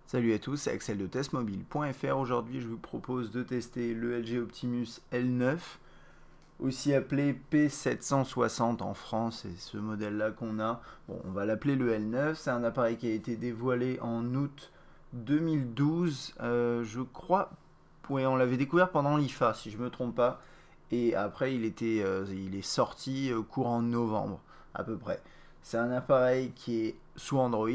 Salut à tous, c'est Axel de testmobile.fr. Aujourd'hui, je vous propose de tester le LG Optimus L9, aussi appelé P760 en France, c'est ce modèle-là qu'on a. Bon, on va l'appeler le L9, c'est un appareil qui a été dévoilé en août 2012, je crois. Oui, on l'avait découvert pendant l'IFA, si je ne me trompe pas. Et après, il est sorti courant novembre, à peu près. C'est un appareil qui est sous Android,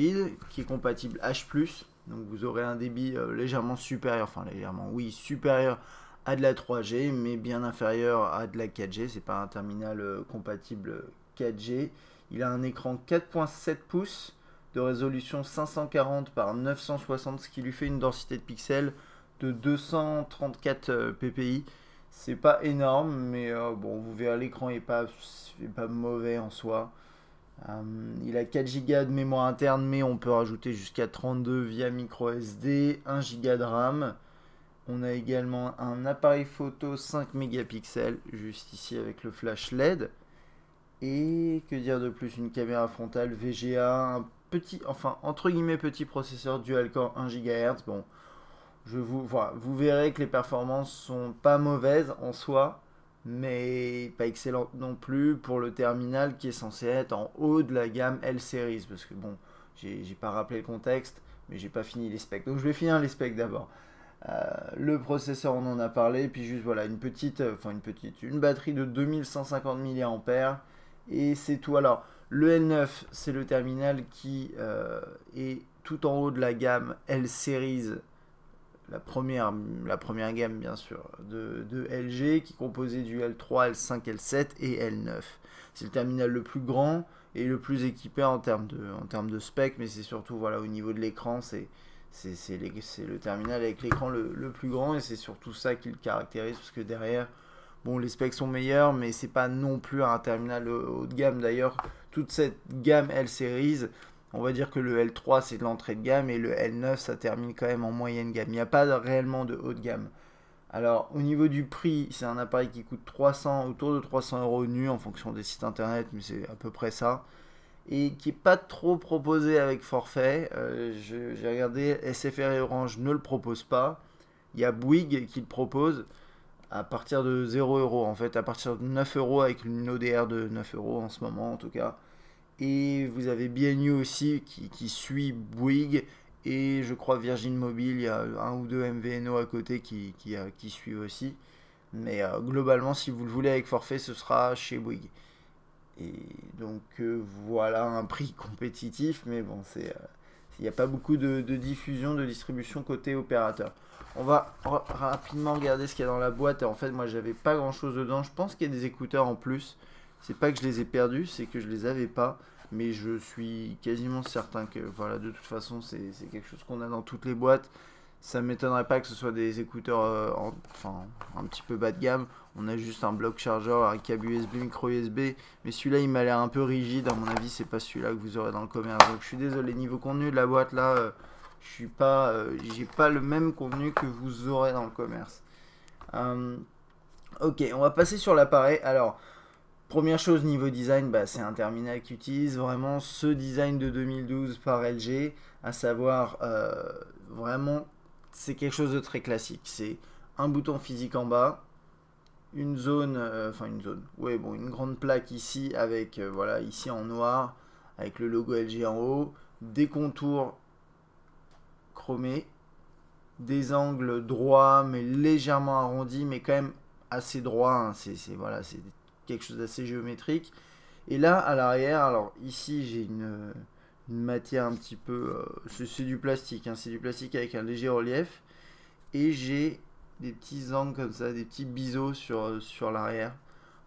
qui est compatible H+, donc vous aurez un débit légèrement supérieur, enfin légèrement, oui, supérieur à de la 3G, mais bien inférieur à de la 4G. C'est pas un terminal compatible 4G. Il a un écran 4.7 pouces de résolution 540 par 960, ce qui lui fait une densité de pixels de 234 ppi. C'est pas énorme, mais bon, vous verrez, l'écran est pas mauvais en soi. Il a 4 Go de mémoire interne, mais on peut rajouter jusqu'à 32 via micro SD, 1 Go de RAM. On a également un appareil photo 5 mégapixels, juste ici avec le flash LED. Et que dire de plus, une caméra frontale VGA, un petit, enfin entre guillemets petit processeur dual-core 1 GHz. Bon, voilà, vous verrez que les performances sont pas mauvaises en soi, mais pas excellentes non plus pour le terminal qui est censé être en haut de la gamme L-Series. Parce que bon, j'ai pas rappelé le contexte, mais j'ai pas fini les specs. Donc je vais finir les specs d'abord. Le processeur, on en a parlé, puis juste voilà, une batterie de 2150 mAh, et c'est tout. Alors, le L9, c'est le terminal qui est tout en haut de la gamme L-Series, la première gamme bien sûr de LG, qui est composée du L3, L5, L7 et L9. C'est le terminal le plus grand et le plus équipé en termes de spec, mais c'est surtout voilà, au niveau de l'écran, c'est le terminal avec l'écran le plus grand, et c'est surtout ça qui le caractérise, parce que derrière, bon, les specs sont meilleurs, mais c'est pas non plus un terminal haut de gamme. D'ailleurs, toute cette gamme L-Series, on va dire que le L3 c'est de l'entrée de gamme, et le L9 ça termine quand même en moyenne gamme. Il n'y a pas réellement de haut de gamme. Alors, au niveau du prix, c'est un appareil qui coûte autour de 300 euros nu en fonction des sites internet, mais c'est à peu près ça. Et qui n'est pas trop proposé avec forfait. J'ai regardé, SFR et Orange ne le proposent pas. Il y a Bouygues qui le propose à partir de 0 euros, en fait, à partir de 9 euros, avec une ODR de 9 euros en ce moment en tout cas. Et vous avez BNU aussi qui suit Bouygues, et je crois Virgin Mobile, il y a un ou deux MVNO à côté qui suivent aussi. Mais globalement, si vous le voulez avec forfait, ce sera chez Bouygues. Et donc voilà un prix compétitif, mais bon, il n'y a pas beaucoup de diffusion, de distribution côté opérateur. On va rapidement regarder ce qu'il y a dans la boîte. Et en fait, moi, j'avais pas grand chose dedans. Je pense qu'il y a des écouteurs en plus. C'est pas que je les ai perdus, c'est que je les avais pas. Mais je suis quasiment certain que, voilà, de toute façon, c'est quelque chose qu'on a dans toutes les boîtes. Ça m'étonnerait pas que ce soit des écouteurs enfin, un petit peu bas de gamme. On a juste un bloc chargeur, un câble USB, micro USB. Mais celui-là, il m'a l'air un peu rigide. À mon avis, c'est pas celui-là que vous aurez dans le commerce. Donc je suis désolé, niveau contenu de la boîte là, j'ai pas le même contenu que vous aurez dans le commerce. Ok, on va passer sur l'appareil. Alors, première chose niveau design, bah, c'est un terminal qui utilise vraiment ce design de 2012 par LG, à savoir vraiment, c'est quelque chose de très classique. C'est un bouton physique en bas, une zone, ouais, bon, une grande plaque ici avec, voilà, ici en noir, avec le logo LG en haut, des contours chromés, des angles droits mais légèrement arrondis, mais quand même assez droits, hein. Voilà, c'est quelque chose d'assez géométrique. Et là, à l'arrière, alors ici j'ai une matière un petit peu, c'est du plastique, hein, c'est du plastique avec un léger relief, et j'ai des petits angles comme ça, des petits biseaux sur l'arrière.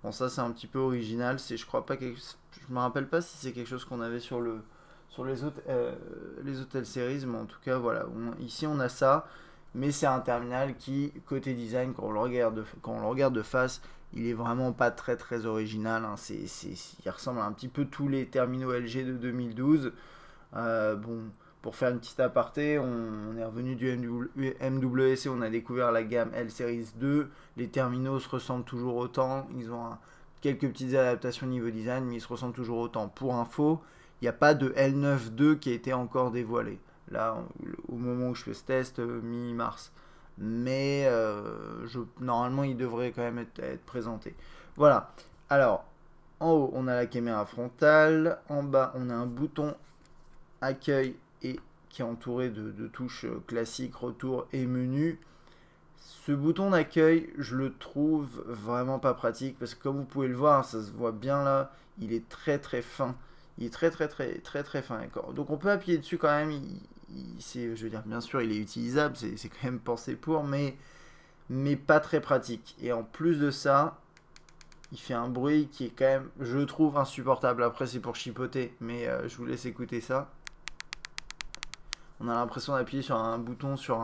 Bon, ça c'est un petit peu original. Je crois pas je me rappelle pas si c'est quelque chose qu'on avait sur les autres L-Series, mais en tout cas voilà. Ici on a ça, mais c'est un terminal qui, côté design, quand on le regarde de face, il est vraiment pas très très original, hein. Il ressemble à un petit peu tous les terminaux LG de 2012. Bon, pour faire une petite aparté, on est revenu du MWC, on a découvert la gamme L-Series 2. Les terminaux se ressemblent toujours autant. Ils ont quelques petites adaptations niveau design, mais ils se ressemblent toujours autant. Pour info, il n'y a pas de L9 2 qui a été encore dévoilé. là, au moment où je fais ce test, mi-mars. Mais normalement, il devrait quand même être présenté. Voilà. Alors, en haut, on a la caméra frontale. En bas, on a un bouton accueil et qui est entouré de touches classiques, retour et menu. Ce bouton d'accueil, je le trouve vraiment pas pratique parce que comme vous pouvez le voir, ça se voit bien là, il est très très fin. Il est très fin, d'accord. Donc on peut appuyer dessus quand même. Je veux dire, bien sûr, il est utilisable, c'est quand même pensé pour, mais pas très pratique. Et en plus de ça, il fait un bruit qui est quand même, je trouve, insupportable. Après, c'est pour chipoter, mais je vous laisse écouter ça. On a l'impression d'appuyer sur un bouton sur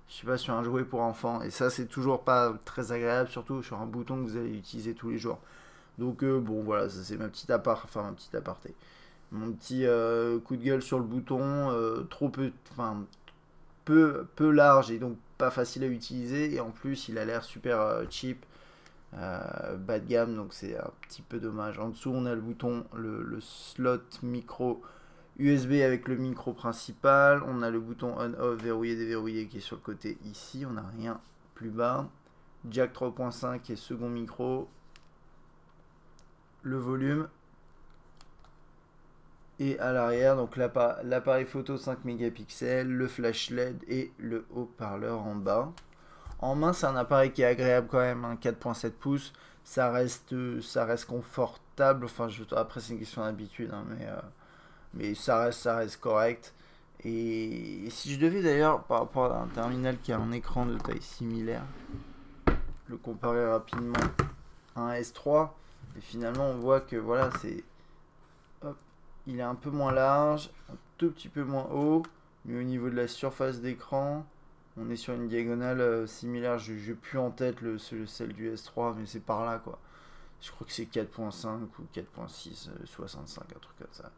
je sais pas, sur un jouet pour enfants. Et ça, c'est toujours pas très agréable, surtout sur un bouton que vous allez utiliser tous les jours. Donc bon, voilà, ça c'est ma petite aparté. Mon petit coup de gueule sur le bouton, peu large et donc pas facile à utiliser. Et en plus, il a l'air super cheap, bas de gamme, donc c'est un petit peu dommage. En dessous, on a le bouton, le slot micro USB avec le micro principal. On a le bouton on-off, verrouiller, déverrouiller qui est sur le côté ici. On n'a rien plus bas. Jack 3.5 et second micro. Le volume. Et à l'arrière, donc l'appareil photo 5 mégapixels, le flash LED et le haut-parleur en bas. En main, c'est un appareil qui est agréable quand même, hein, 4.7 pouces. Ça reste confortable. Enfin, après, c'est une question d'habitude, hein, mais ça reste correct. Et si je devais d'ailleurs, par rapport à un terminal qui a un écran de taille similaire, le comparer rapidement à un S3, et finalement on voit que voilà, il est un peu moins large, un tout petit peu moins haut, mais au niveau de la surface d'écran, on est sur une diagonale similaire. Je n'ai plus en tête celle du S3, mais c'est par là quoi. Je crois que c'est 4.5 ou 4.6, 65, un truc comme ça.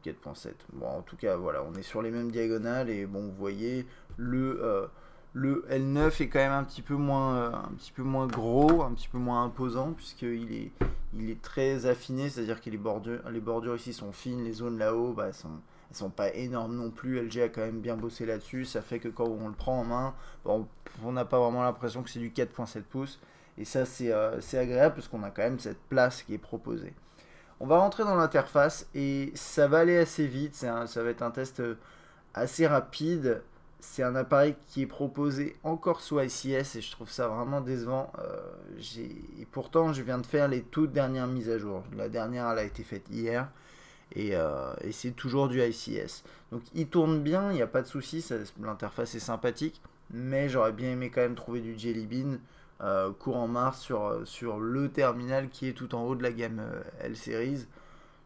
4.7. Bon, en tout cas, voilà, on est sur les mêmes diagonales et bon, vous voyez, le L9 est quand même un petit peu moins gros, un petit peu moins imposant puisqu'il est très affiné, c'est-à-dire que les bordures ici sont fines, les zones là-haut, bah, elles sont pas énormes non plus. LG a quand même bien bossé là-dessus, ça fait que quand on le prend en main, bon, on n'a pas vraiment l'impression que c'est du 4.7 pouces et ça c'est agréable parce qu'on a quand même cette place qui est proposée. On va rentrer dans l'interface et ça va aller assez vite, ça va être un test assez rapide. C'est un appareil qui est proposé encore sous ICS et je trouve ça vraiment décevant. Et pourtant, je viens de faire les toutes dernières mises à jour. La dernière, elle a été faite hier et c'est toujours du ICS. Donc il tourne bien, il n'y a pas de souci, l'interface est sympathique, mais j'aurais bien aimé quand même trouver du Jelly Bean courant mars sur le terminal qui est tout en haut de la gamme L-Series.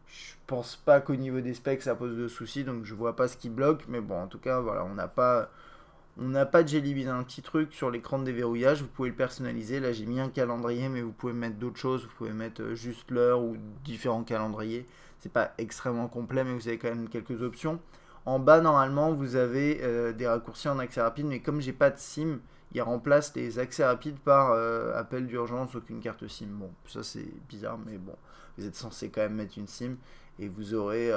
Je pense pas qu'au niveau des specs ça pose de soucis, donc je vois pas ce qui bloque, mais bon, en tout cas, voilà, on n'a pas de Jelly Bean. Un petit truc sur l'écran de déverrouillage, vous pouvez le personnaliser. Là, j'ai mis un calendrier, mais vous pouvez mettre d'autres choses. Vous pouvez mettre juste l'heure ou différents calendriers. C'est pas extrêmement complet, mais vous avez quand même quelques options. En bas, normalement, vous avez des raccourcis en accès rapide, mais comme j'ai pas de SIM, il remplace les accès rapides par appel d'urgence, aucune carte SIM. Bon, ça c'est bizarre, mais bon, vous êtes censé quand même mettre une SIM et vous aurez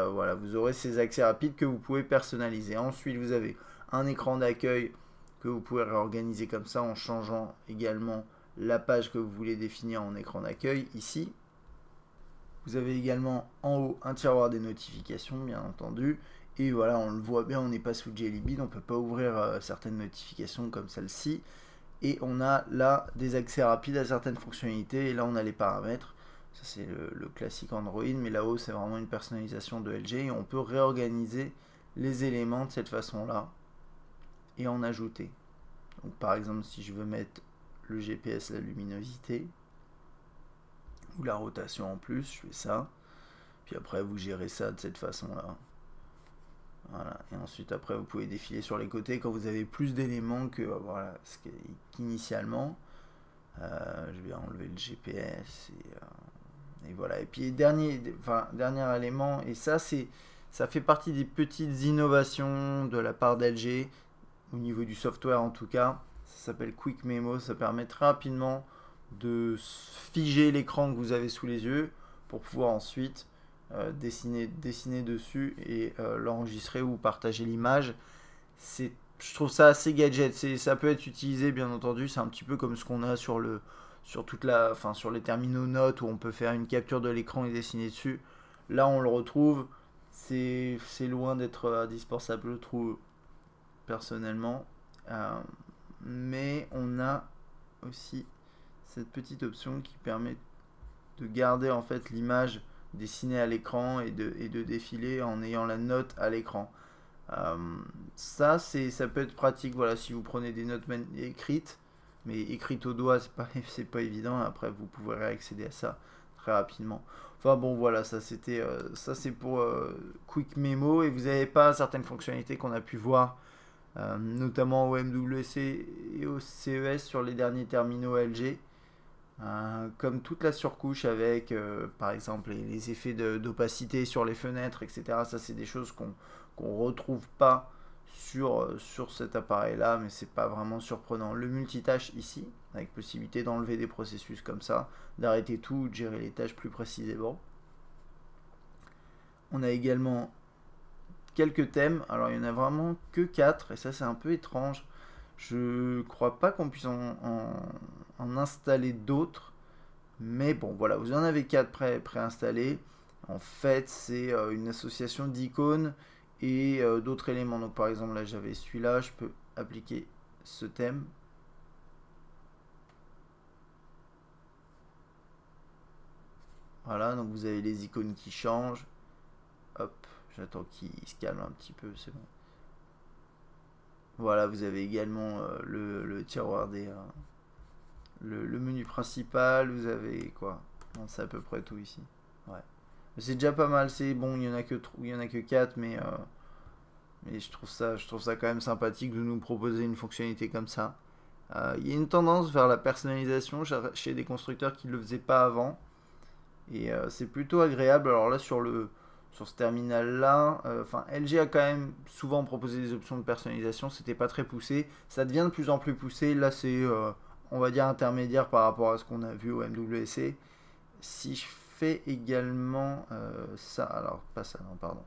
ces accès rapides que vous pouvez personnaliser. Ensuite, vous avez un écran d'accueil que vous pouvez réorganiser comme ça en changeant également la page que vous voulez définir en écran d'accueil ici. Vous avez également en haut un tiroir des notifications, bien entendu. Et voilà, on le voit bien, on n'est pas sous Jelly Bean, on ne peut pas ouvrir certaines notifications comme celle-ci. Et on a là des accès rapides à certaines fonctionnalités. Et là, on a les paramètres. Ça, c'est le classique Android. Mais là-haut, c'est vraiment une personnalisation de LG. Et on peut réorganiser les éléments de cette façon-là et en ajouter. Donc, par exemple, si je veux mettre le GPS, la luminosité ou la rotation en plus, je fais ça. Puis après, vous gérez ça de cette façon-là. Voilà. Et ensuite, après, vous pouvez défiler sur les côtés quand vous avez plus d'éléments que voilà, qu'initialement. Je vais enlever le GPS et voilà. Et puis dernier élément, et ça fait partie des petites innovations de la part d'LG au niveau du software en tout cas. Ça s'appelle Quick Memo. Ça permet très rapidement de figer l'écran que vous avez sous les yeux pour pouvoir ensuite dessiner dessus et l'enregistrer ou partager l'image. Je trouve ça assez gadget. Ça peut être utilisé, bien entendu. C'est un petit peu comme ce qu'on a sur sur les terminaux notes où on peut faire une capture de l'écran et dessiner dessus. Là, on le retrouve. C'est loin d'être indispensable, je trouve, personnellement. Mais on a aussi cette petite option qui permet de garder en fait l'image dessinée à l'écran et de défiler en ayant la note à l'écran. Ça peut être pratique, voilà, si vous prenez des notes écrites, mais écrites au doigt, c'est pas évident. Après, vous pourrez accéder à ça très rapidement. Enfin bon, voilà, ça c'est pour Quick Memo, et vous n'avez pas certaines fonctionnalités qu'on a pu voir, notamment au MWC et au CES sur les derniers terminaux LG. Comme toute la surcouche avec par exemple les effets d'opacité sur les fenêtres, etc. Ça, c'est des choses qu'on retrouve pas sur cet appareil là, mais c'est pas vraiment surprenant. Le multitâche ici, avec possibilité d'enlever des processus comme ça, d'arrêter tout, de gérer les tâches plus précisément. On a également quelques thèmes. Alors il y en a vraiment que 4, et ça c'est un peu étrange. Je crois pas qu'on puisse en installer d'autres, mais bon voilà, vous en avez 4 préinstallés. En fait, c'est une association d'icônes et d'autres éléments. Donc par exemple, là j'avais celui-là, je peux appliquer ce thème. Voilà, donc vous avez les icônes qui changent. Hop, j'attends qu'il se calme un petit peu, c'est bon. Voilà, vous avez également le tiroir le menu principal. Vous avez quoi? C'est à peu près tout ici. Ouais. C'est déjà pas mal. C'est bon, il y en a que 4, mais je trouve ça quand même sympathique de nous proposer une fonctionnalité comme ça. Il y a une tendance vers la personnalisation chez des constructeurs qui ne le faisaient pas avant, et c'est plutôt agréable. Alors là, sur ce terminal là, LG a quand même souvent proposé des options de personnalisation, c'était pas très poussé, ça devient de plus en plus poussé. Là c'est on va dire intermédiaire par rapport à ce qu'on a vu au MWC. Si je fais également ça, alors pas ça, non pardon,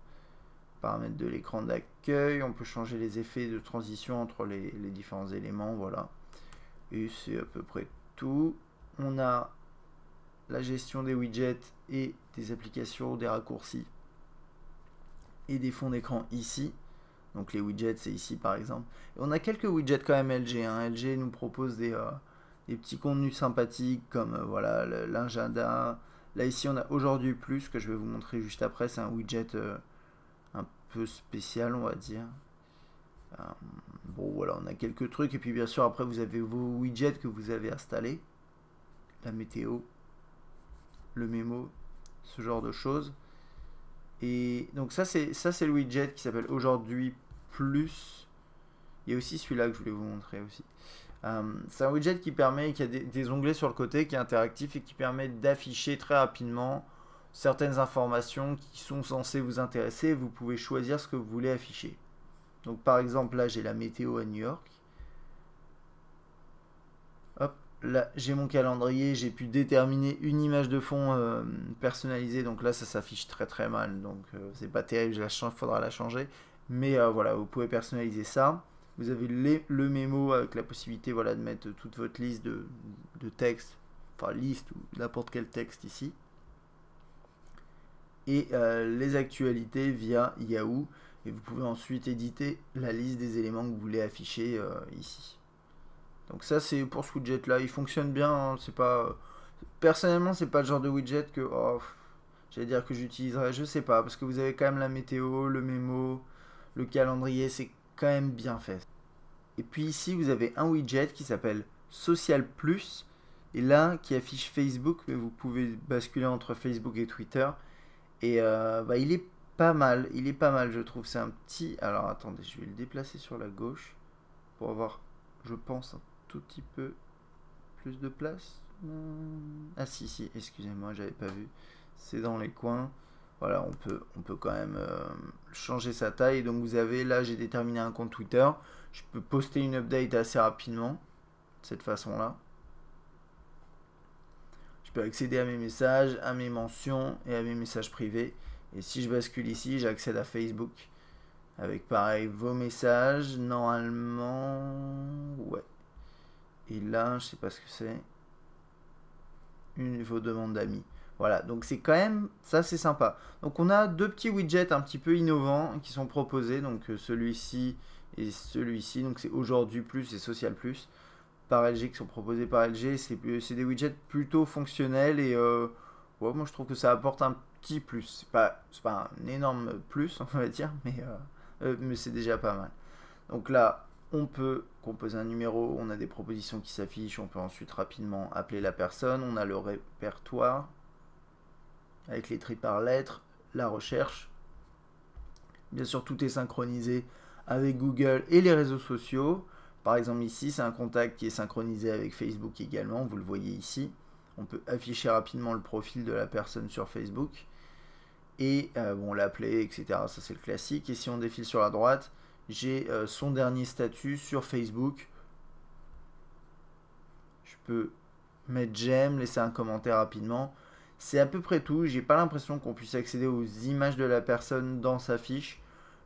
paramètres de l'écran d'accueil, on peut changer les effets de transition entre les différents éléments, voilà, et c'est à peu près tout. On a la gestion des widgets et des applications, des raccourcis et des fonds d'écran ici. Donc les widgets, c'est ici par exemple. Et on a quelques widgets quand même LG. LG nous propose des petits contenus sympathiques comme voilà l'agenda. Là ici on a aujourd'hui plus, que je vais vous montrer juste après. C'est un widget un peu spécial, on va dire. Bon voilà, on a quelques trucs. Et puis bien sûr après vous avez vos widgets que vous avez installés. La météo, le mémo, ce genre de choses. Et donc ça c'est le widget qui s'appelle aujourd'hui plus. Il y a aussi celui-là que je voulais vous montrer aussi. C'est un widget qui permet, qui a des onglets sur le côté, qui est interactif et qui permet d'afficher très rapidement certaines informations qui sont censées vous intéresser. Vous pouvez choisir ce que vous voulez afficher. Donc par exemple là j'ai la météo à New York. Hop, là j'ai mon calendrier, j'ai pu déterminer une image de fond personnalisée. Donc là ça s'affiche très très mal, donc c'est pas terrible, il faudra la changer. Mais voilà, vous pouvez personnaliser ça. Vous avez le mémo avec la possibilité, voilà, de mettre toute votre liste de texte, enfin liste ou n'importe quel texte ici. Et les actualités via Yahoo. Et vous pouvez ensuite éditer la liste des éléments que vous voulez afficher ici. Donc ça c'est pour ce widget là, il fonctionne bien, hein. C'est pas personnellement c'est pas le genre de widget que j'allais dire que j'utiliserais, je sais pas, parce que vous avez quand même la météo, le mémo, le calendrier, c'est quand même bien fait. Et puis ici vous avez un widget qui s'appelle Social Plus, et là qui affiche Facebook, mais vous pouvez basculer entre Facebook et Twitter. Et il est pas mal, je trouve. C'est un petit, alors attendez, je vais le déplacer sur la gauche pour avoir, je pense, un tout petit peu plus de place. Ah si, excusez-moi, j'avais pas vu. C'est dans les coins. Voilà, on peut quand même changer sa taille. Donc vous avez, là j'ai déterminé un compte Twitter. Je peux poster une update assez rapidement, de cette façon-là. Je peux accéder à mes messages, à mes mentions et à mes messages privés. Et si je bascule ici, j'accède à Facebook. Avec pareil vos messages, normalement, ouais. Et là, je sais pas ce que c'est. Vos demandes d'amis. Voilà, donc c'est quand même, ça c'est sympa. Donc on a deux petits widgets un petit peu innovants qui sont proposés. Donc celui-ci et celui-ci. Donc c'est aujourd'hui plus et social plus par LG qui sont proposés par LG. C'est des widgets plutôt fonctionnels et ouais, moi je trouve que ça apporte un petit plus. C'est pas un énorme plus, on va dire, mais c'est déjà pas mal. Donc là, on peut composer un numéro, on a des propositions qui s'affichent, on peut ensuite rapidement appeler la personne, on a le répertoire avec les tris par lettres, la recherche. Bien sûr, tout est synchronisé avec Google et les réseaux sociaux. Par exemple, ici, c'est un contact qui est synchronisé avec Facebook également, vous le voyez ici. On peut afficher rapidement le profil de la personne sur Facebook et bon, l'appeler, etc. Ça, c'est le classique. Et si on défile sur la droite, j'ai son dernier statut sur Facebook. Je peux mettre j'aime, laisser un commentaire rapidement. C'est à peu près tout. J'ai pas l'impression qu'on puisse accéder aux images de la personne dans sa fiche.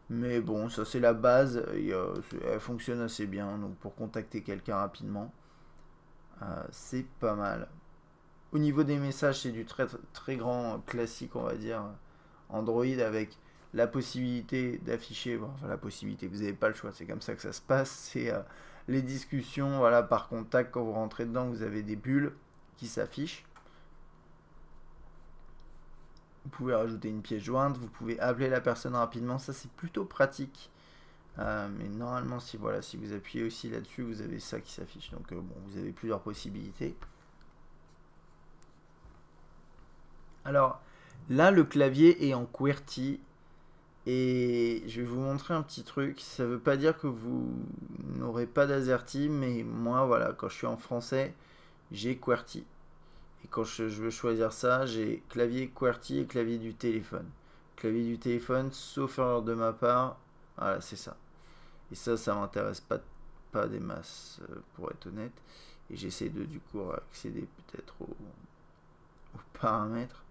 Mais bon, ça c'est la base. Et, elle fonctionne assez bien. Donc pour contacter quelqu'un rapidement, c'est pas mal. Au niveau des messages, c'est du très, très grand classique, on va dire. Android avec la possibilité d'afficher, bon, enfin la possibilité, vous n'avez pas le choix, c'est comme ça que ça se passe, c'est les discussions, voilà, par contact, quand vous rentrez dedans, vous avez des bulles qui s'affichent. Vous pouvez rajouter une pièce jointe, vous pouvez appeler la personne rapidement, ça c'est plutôt pratique. Mais normalement, si vous appuyez aussi là-dessus, vous avez ça qui s'affiche. Donc bon, vous avez plusieurs possibilités. Alors, là, le clavier est en QWERTY. Et je vais vous montrer un petit truc. Ça ne veut pas dire que vous n'aurez pas d'AZERTY, mais moi, voilà, quand je suis en français, j'ai QWERTY. Et quand je veux choisir ça, j'ai clavier QWERTY et clavier du téléphone. Clavier du téléphone, sauf erreur de ma part, voilà, c'est ça. Et ça m'intéresse pas des masses, pour être honnête. Et j'essaie de, du coup, accéder peut-être aux paramètres.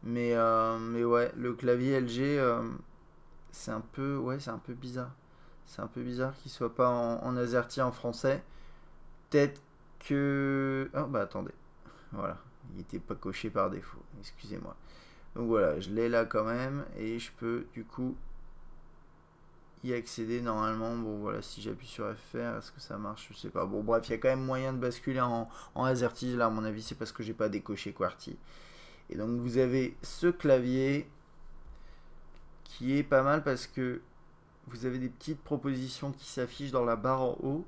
Mais ouais, le clavier LG, c'est un peu, ouais, c'est un peu bizarre. C'est un peu bizarre qu'il soit pas en AZERTY en français. Peut-être que... Oh bah attendez. Voilà. Il n'était pas coché par défaut. Excusez-moi. Donc voilà, je l'ai là quand même. Et je peux du coup y accéder normalement. Bon voilà, si j'appuie sur FR, est-ce que ça marche? Je sais pas. Bon bref, il y a quand même moyen de basculer en AZERTY. Là à mon avis, c'est parce que j'ai pas décoché QWERTY. Et donc vous avez ce clavier qui est pas mal parce que vous avez des petites propositions qui s'affichent dans la barre en haut.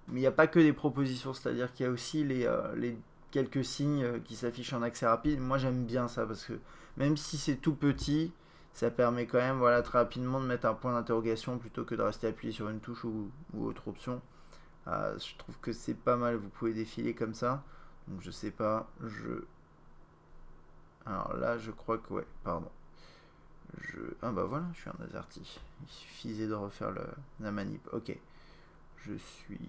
Mais il n'y a pas que des propositions, c'est-à-dire qu'il y a aussi les quelques signes qui s'affichent en accès rapide. Moi j'aime bien ça parce que même si c'est tout petit, ça permet quand même, voilà, très rapidement de mettre un point d'interrogation plutôt que de rester appuyé sur une touche ou autre option. Je trouve que c'est pas mal, vous pouvez défiler comme ça. Donc je sais pas, alors là je crois que, ouais, pardon. Ah bah voilà, je suis en AZERTY. Il suffisait de refaire la manip. Ok. Je suis...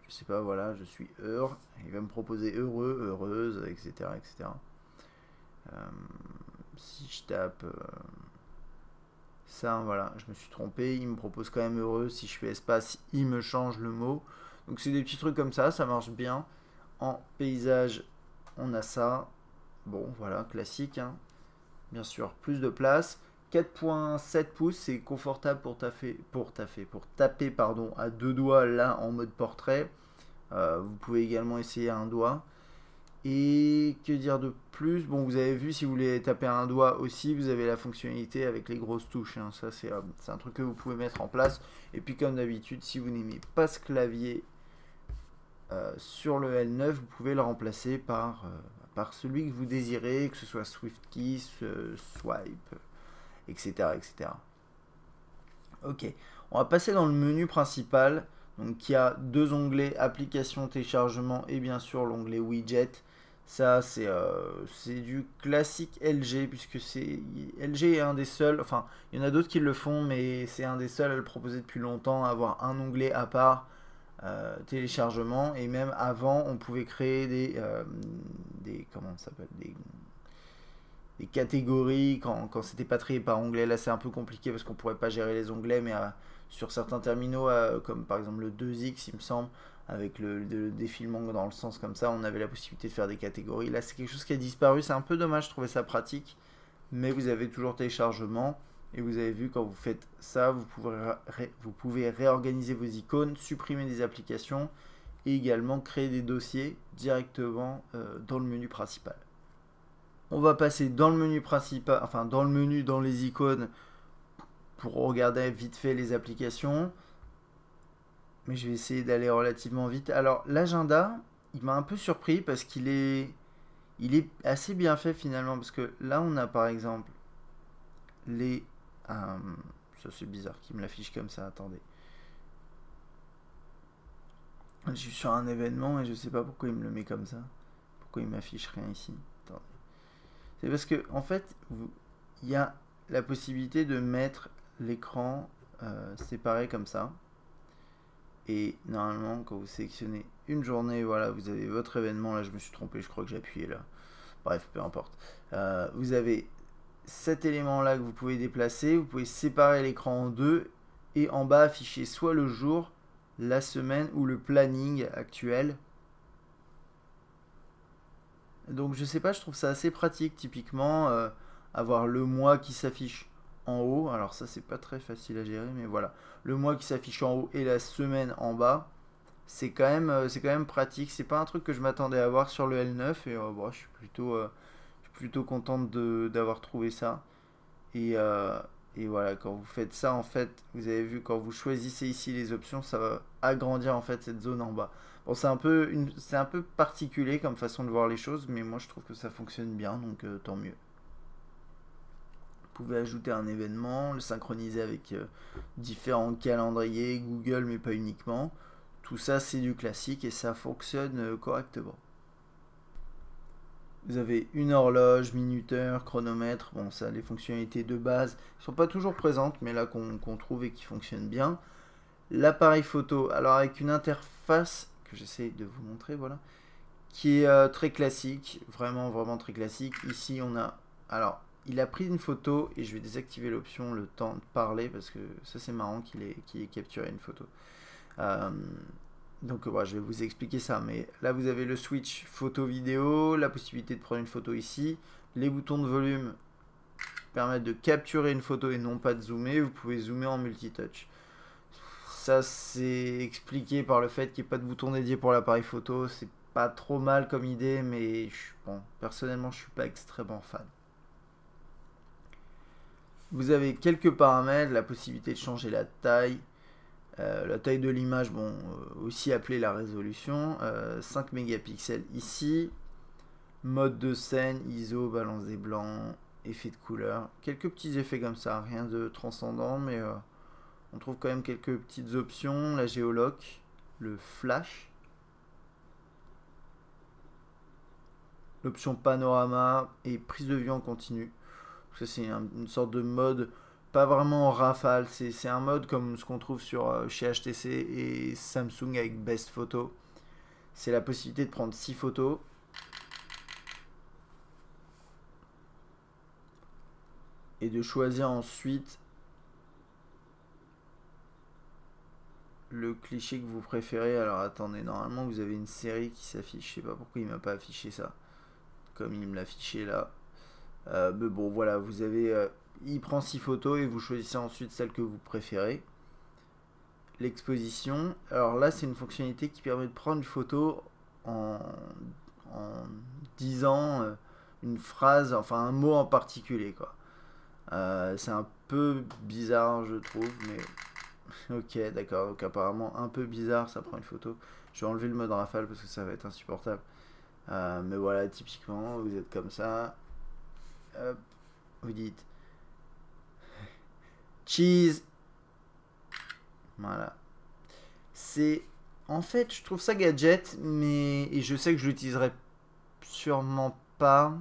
je sais pas, voilà, je suis heure. Il va me proposer heureux, heureuse, etc. etc. Si je tape... ça, voilà, je me suis trompé. Il me propose quand même heureux. Si je fais espace, il me change le mot. Donc c'est des petits trucs comme ça marche bien. En paysage, on a ça. Bon, voilà, classique, hein. Bien sûr, plus de place. 4.7 pouces, c'est confortable pour taper pardon, à deux doigts là en mode portrait. Vous pouvez également essayer à un doigt. Et que dire de plus? Bon, vous avez vu, si vous voulez taper à un doigt aussi, vous avez la fonctionnalité avec les grosses touches, hein. Ça, c'est un truc que vous pouvez mettre en place. Et puis, comme d'habitude, si vous n'aimez pas ce clavier sur le L9, vous pouvez le remplacer par celui que vous désirez, que ce soit SwiftKey, Swipe, etc., etc. Ok, on va passer dans le menu principal, donc qui a deux onglets, application, téléchargement et bien sûr l'onglet widget. Ça c'est du classique LG, puisque LG est un des seuls, enfin il y en a d'autres qui le font, mais c'est un des seuls à le proposer depuis longtemps, à avoir un onglet à part téléchargement. Et même avant on pouvait créer comment ça s'appelle, des catégories quand c'était pas trié par onglet. Là c'est un peu compliqué parce qu'on pourrait pas gérer les onglets, mais sur certains terminaux, comme par exemple le 2X, il me semble, avec le défilement dans le sens comme ça, on avait la possibilité de faire des catégories. Là c'est quelque chose qui a disparu, c'est un peu dommage, je trouvais ça pratique, mais vous avez toujours téléchargement. Et vous avez vu, quand vous faites ça, vous pouvez réorganiser vos icônes, supprimer des applications et également créer des dossiers directement dans le menu principal. On va passer dans le menu principal, enfin dans le menu, dans les icônes, pour regarder vite fait les applications. Mais je vais essayer d'aller relativement vite. Alors l'agenda, il m'a un peu surpris parce qu'il est assez bien fait finalement. Parce que là, on a par exemple les... ça c'est bizarre qu'il me l'affiche comme ça, attendez. Je suis sur un événement et je sais pas pourquoi il me le met comme ça. Pourquoi il m'affiche rien ici. Attendez. C'est parce que en fait, il y a la possibilité de mettre l'écran séparé comme ça. Et normalement, quand vous sélectionnez une journée, voilà, vous avez votre événement. Là, je me suis trompé, je crois que j'ai appuyé là. Bref, peu importe. Vous avez cet élément là que vous pouvez déplacer. Vous pouvez séparer l'écran en deux. Et en bas, afficher soit le jour, la semaine ou le planning actuel. Donc je sais pas, je trouve ça assez pratique typiquement avoir le mois qui s'affiche en haut. Alors ça c'est pas très facile à gérer, mais voilà, le mois qui s'affiche en haut et la semaine en bas, c'est quand même pratique. C'est pas un truc que je m'attendais à voir sur le L9 et bon, je suis plutôt contente d'avoir trouvé ça. Et voilà, quand vous faites ça, en fait, vous avez vu, quand vous choisissez ici les options, ça va agrandir en fait cette zone en bas. Bon, c'est un peu particulier comme façon de voir les choses, mais moi je trouve que ça fonctionne bien, donc tant mieux. Vous pouvez ajouter un événement, le synchroniser avec différents calendriers, Google, mais pas uniquement. Tout ça, c'est du classique et ça fonctionne correctement. Vous avez une horloge, minuteur, chronomètre. Bon, ça, les fonctionnalités de base ne sont pas toujours présentes, mais là qu'on trouve et qui fonctionnent bien. L'appareil photo, alors avec une interface que j'essaie de vous montrer, voilà, qui est très classique, vraiment très classique. Ici, on a, alors, il a pris une photo et je vais désactiver l'option le temps de parler parce que ça c'est marrant qu'il ait capturé une photo. Donc voilà, je vais vous expliquer ça, mais là vous avez le switch photo-vidéo, la possibilité de prendre une photo ici, les boutons de volume permettent de capturer une photo et non pas de zoomer, vous pouvez zoomer en multitouch. Ça c'est expliqué par le fait qu'il n'y ait pas de bouton dédié pour l'appareil photo, c'est pas trop mal comme idée, mais bon, personnellement je suis pas extrêmement fan. Vous avez quelques paramètres, la possibilité de changer la taille de l'image, bon, aussi appelée la résolution, 5 mégapixels ici, mode de scène, ISO, balance des blancs, effet de couleur, quelques petits effets comme ça, rien de transcendant, mais on trouve quand même quelques petites options, la géoloc, le flash, l'option panorama et prise de vue en continu. Ça c'est une sorte de mode pas vraiment en rafale, c'est un mode comme ce qu'on trouve chez HTC et Samsung avec Best Photo. C'est la possibilité de prendre 6 photos et de choisir ensuite le cliché que vous préférez. Alors attendez, normalement vous avez une série qui s'affiche, je sais pas pourquoi il m'a pas affiché ça comme il me l'a affiché là. Mais bon voilà, vous avez il prend 6 photos et vous choisissez ensuite celle que vous préférez. L'exposition, alors là c'est une fonctionnalité qui permet de prendre une photo en disant une phrase, enfin un mot en particulier quoi. C'est un peu bizarre je trouve, mais ok d'accord, donc apparemment un peu bizarre, ça prend une photo. Je vais enlever le mode rafale parce que ça va être insupportable. Mais voilà, typiquement vous êtes comme ça. Hop, vous dites cheese. Voilà. C'est... En fait, je trouve ça gadget, mais... Et je sais que je l'utiliserai sûrement pas.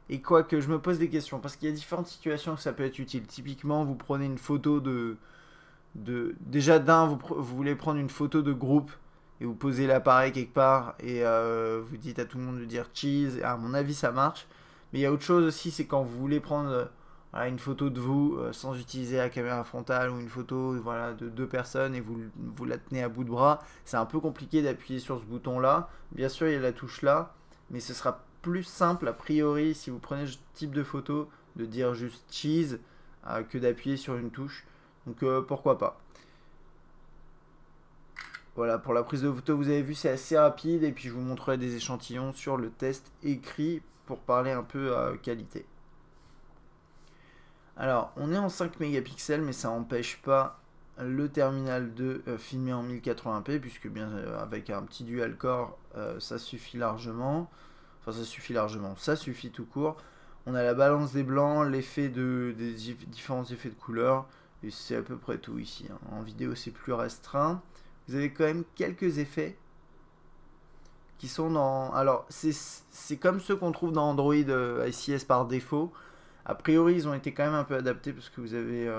Et quoique, je me pose des questions. Parce qu'il y a différentes situations où ça peut être utile. Typiquement, vous prenez une photo Déjà vous voulez prendre une photo de groupe. Et vous posez l'appareil quelque part. Et vous dites à tout le monde de dire cheese. À mon avis, ça marche. Mais il y a autre chose aussi, c'est quand vous voulez prendre voilà, une photo de vous sans utiliser la caméra frontale ou une photo voilà, de deux personnes et vous la tenez à bout de bras, c'est un peu compliqué d'appuyer sur ce bouton-là. Bien sûr, il y a la touche là, mais ce sera plus simple a priori si vous prenez ce type de photo de dire juste cheese que d'appuyer sur une touche. Donc pourquoi pas. Voilà, pour la prise de photo, vous avez vu, c'est assez rapide. Et puis, je vous montrerai des échantillons sur le test écrit pour parler un peu qualité. Alors, on est en 5 mégapixels, mais ça n'empêche pas le terminal de filmer en 1080p, puisque bien avec un petit dual core, ça suffit largement. Enfin, ça suffit largement, ça suffit tout court. On a la balance des blancs, l'effet des différents effets de couleurs, et c'est à peu près tout ici. Hein. En vidéo, c'est plus restreint. Vous avez quand même quelques effets qui sont dans... Alors, c'est comme ceux qu'on trouve dans Android ICS par défaut. A priori, ils ont été quand même un peu adaptés parce que vous avez...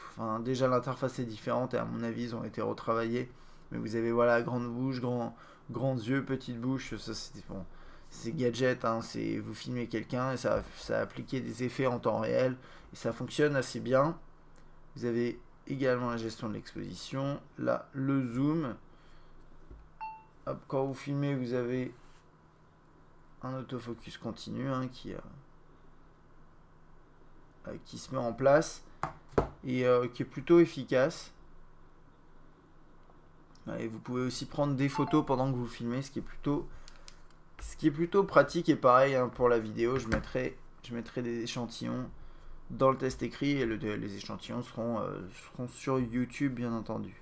Enfin, déjà, l'interface est différente et à mon avis, ils ont été retravaillés. Mais vous avez, voilà, grande bouche, grands yeux, petite bouche. Ça, c'est bon. C'est gadget, hein, vous filmez quelqu'un et ça a appliqué des effets en temps réel. Et ça fonctionne assez bien. Vous avez également la gestion de l'exposition, là le zoom. Hop, quand vous filmez, vous avez un autofocus continu hein, qui se met en place et qui est plutôt efficace. Et vous pouvez aussi prendre des photos pendant que vous filmez, ce qui est plutôt pratique. Et pareil hein, pour la vidéo, je mettrai des échantillons dans le test écrit et les échantillons seront sur YouTube bien entendu.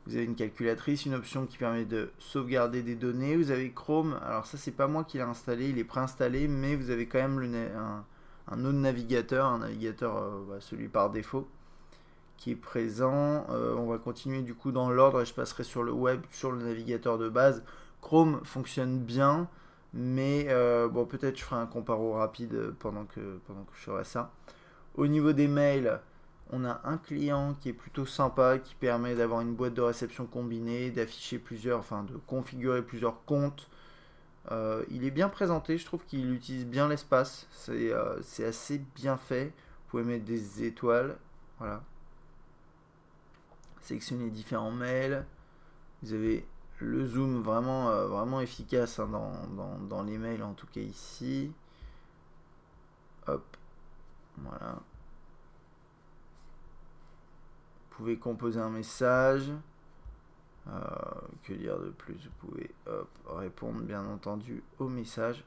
Vous avez une calculatrice, une option qui permet de sauvegarder des données. Vous avez Chrome, alors ça c'est pas moi qui l'ai installé, il est préinstallé, mais vous avez quand même un autre navigateur, celui par défaut qui est présent. On va continuer du coup dans l'ordre et je passerai sur le web, sur le navigateur de base. Chrome fonctionne bien. Mais bon, peut-être je ferai un comparo rapide pendant que je ferai ça. Au niveau des mails, on a un client qui est plutôt sympa, qui permet d'avoir une boîte de réception combinée, d'afficher de configurer plusieurs comptes. Il est bien présenté, je trouve qu'il utilise bien l'espace. C'est assez bien fait. Vous pouvez mettre des étoiles. Voilà. Sélectionner différents mails. Vous avez le zoom vraiment efficace hein, dans les mails en tout cas ici. Hop, voilà. Vous pouvez composer un message. Que dire de plus? Vous pouvez répondre bien entendu au message.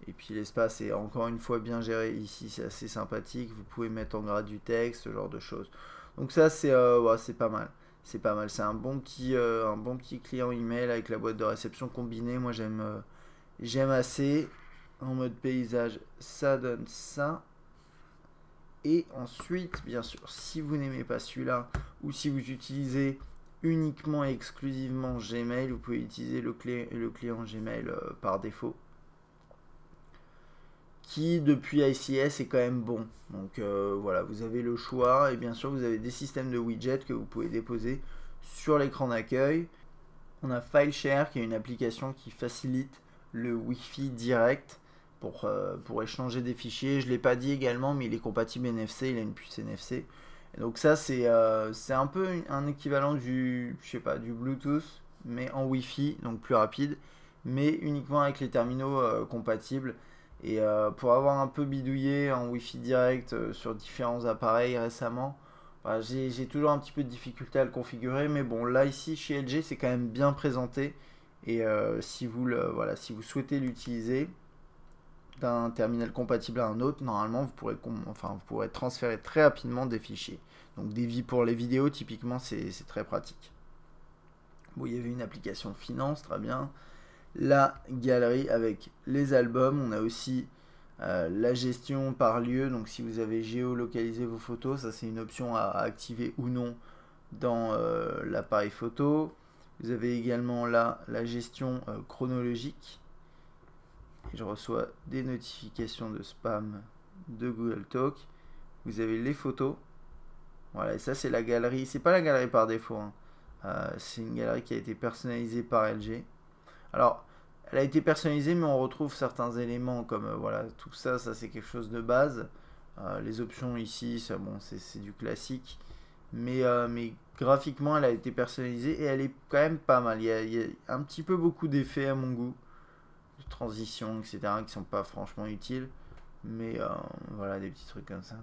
Et puis l'espace est encore une fois bien géré ici, c'est assez sympathique. Vous pouvez mettre en gras du texte, ce genre de choses. Donc ça c'est pas mal. C'est pas mal, c'est un bon petit client email avec la boîte de réception combinée. Moi j'aime assez. En mode paysage, ça donne ça. Et ensuite, bien sûr, si vous n'aimez pas celui-là, ou si vous utilisez uniquement et exclusivement Gmail, vous pouvez utiliser le client Gmail par défaut, qui depuis ICS est quand même bon. Donc voilà, vous avez le choix et bien sûr vous avez des systèmes de widgets que vous pouvez déposer sur l'écran d'accueil. On a FileShare qui est une application qui facilite le Wi-Fi direct pour échanger des fichiers. Je ne l'ai pas dit également, mais il est compatible NFC, il a une puce NFC. Et donc ça c'est un peu un équivalent du Bluetooth, mais en Wi-Fi, donc plus rapide, mais uniquement avec les terminaux compatibles. Et pour avoir un peu bidouillé en Wi-Fi direct sur différents appareils récemment, j'ai toujours un petit peu de difficulté à le configurer. Mais bon, là ici chez LG, c'est quand même bien présenté. Et si vous souhaitez l'utiliser d'un terminal compatible à un autre, normalement vous pourrez transférer très rapidement des fichiers. Donc pour les vidéos, typiquement, c'est très pratique. Bon, il y avait une application finance, très bien. La galerie avec les albums. On a aussi la gestion par lieu. Donc si vous avez géolocalisé vos photos, ça c'est une option à activer ou non dans l'appareil photo. Vous avez également là la gestion chronologique. Et je reçois des notifications de spam de Google Talk. Vous avez les photos. Voilà, et ça c'est la galerie. C'est pas la galerie par défaut. Hein. C'est une galerie qui a été personnalisée par LG. Alors, Elle a été personnalisée, mais on retrouve certains éléments comme voilà, tout ça, ça c'est quelque chose de base. Les options ici, ça, bon, c'est du classique. Mais graphiquement, elle a été personnalisée et elle est quand même pas mal. Il y a un petit peu beaucoup d'effets à mon goût, de transition, etc., qui sont pas franchement utiles. Mais voilà, des petits trucs comme ça.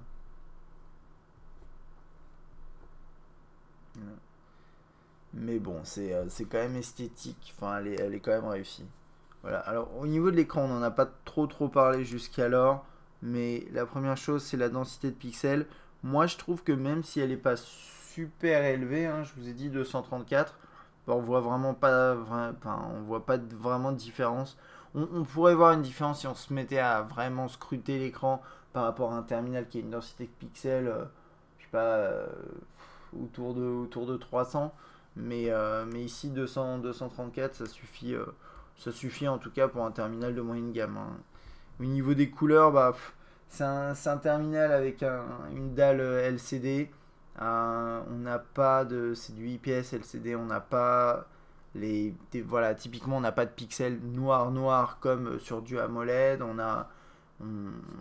Mais bon, c'est quand même esthétique. Enfin, elle est quand même réussie. Voilà. Alors, au niveau de l'écran, on n'en a pas trop parlé jusqu'alors. Mais la première chose, c'est la densité de pixels. Moi, je trouve que même si elle n'est pas super élevée, hein, je vous ai dit 234, on voit vraiment pas, enfin, on voit pas vraiment de différence. On pourrait voir une différence si on se mettait à vraiment scruter l'écran par rapport à un terminal qui a une densité de pixels, je sais pas, autour de 300. Mais ici, 234, ça suffit en tout cas pour un terminal de moyenne gamme, hein. Au niveau des couleurs, bah, c'est un terminal avec une dalle LCD. On n'a pas de. C'est du IPS LCD, on n'a pas. Voilà, typiquement, on n'a pas de pixels noir comme sur du AMOLED.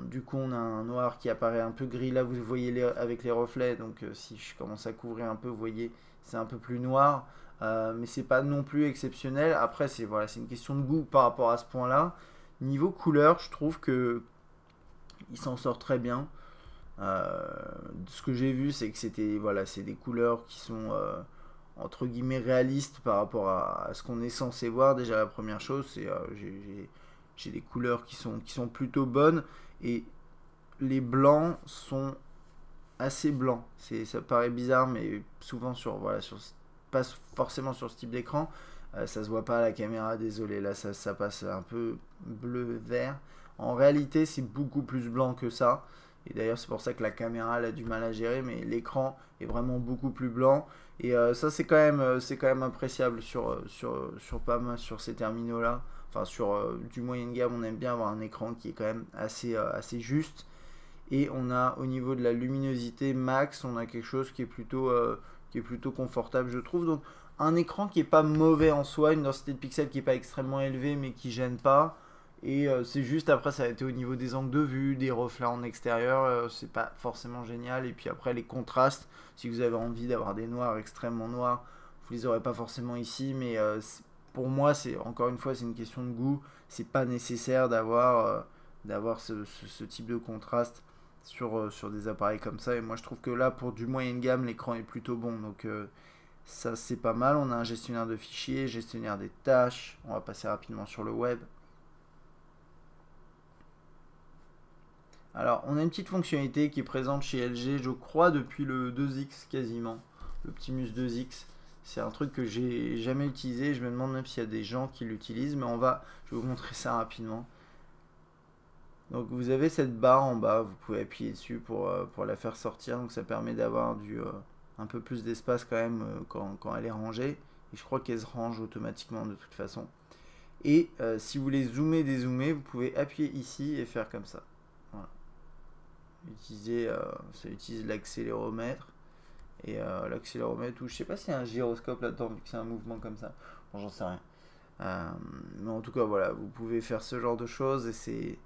Du coup, on a un noir qui apparaît un peu gris. Là, vous voyez avec les reflets. Donc, si je commence à couvrir un peu, vous voyez, c'est un peu plus noir. Mais c'est pas non plus exceptionnel. Après, voilà, c'est une question de goût par rapport à ce point-là. Niveau couleur, je trouve que il s'en sort très bien. Ce que j'ai vu, c'est que c'est des couleurs qui sont entre guillemets réalistes par rapport à ce qu'on est censé voir. Déjà, la première chose, c'est j'ai des couleurs qui sont plutôt bonnes et les blancs sont assez blancs. Ça paraît bizarre, mais souvent pas forcément sur ce type d'écran. Ça se voit pas à la caméra, désolé, là ça passe un peu bleu-vert. En réalité, c'est beaucoup plus blanc que ça. Et d'ailleurs, c'est pour ça que la caméra elle a du mal à gérer, mais l'écran est vraiment beaucoup plus blanc. Et ça, c'est quand même appréciable pas mal sur ces terminaux-là. Enfin, sur du moyen gamme, on aime bien avoir un écran qui est quand même assez juste. Et on a au niveau de la luminosité max, on a quelque chose qui est plutôt confortable, je trouve. Donc, un écran qui est pas mauvais en soi, une densité de pixels qui est pas extrêmement élevée mais qui gêne pas. Et c'est juste après, ça a été au niveau des angles de vue, des reflets en extérieur, c'est pas forcément génial. Et puis après, les contrastes, si vous avez envie d'avoir des noirs extrêmement noirs, vous les aurez pas forcément ici. Mais pour moi, c'est encore une fois, c'est une question de goût. C'est pas nécessaire d'avoir ce type de contraste sur des appareils comme ça. Et moi, je trouve que là, pour du moyen gamme, l'écran est plutôt bon. Donc, ça, c'est pas mal. On a un gestionnaire de fichiers, gestionnaire des tâches. On va passer rapidement sur le web. Alors, on a une petite fonctionnalité qui est présente chez LG, je crois, depuis le 2X quasiment. L'Optimus 2X. C'est un truc que j'ai jamais utilisé. Je me demande même s'il y a des gens qui l'utilisent. Mais je vais vous montrer ça rapidement. Donc vous avez cette barre en bas, vous pouvez appuyer dessus pour la faire sortir, donc ça permet d'avoir un peu plus d'espace quand même quand elle est rangée, et je crois qu'elle se range automatiquement de toute façon. Et si vous voulez zoomer, dézoomer, vous pouvez appuyer ici et faire comme ça. Voilà. Ça utilise l'accéléromètre, et l'accéléromètre, ou je sais pas s'il y a un gyroscope là-dedans, vu que c'est un mouvement comme ça, bon, j'en sais rien. Mais en tout cas voilà, vous pouvez faire ce genre de choses, et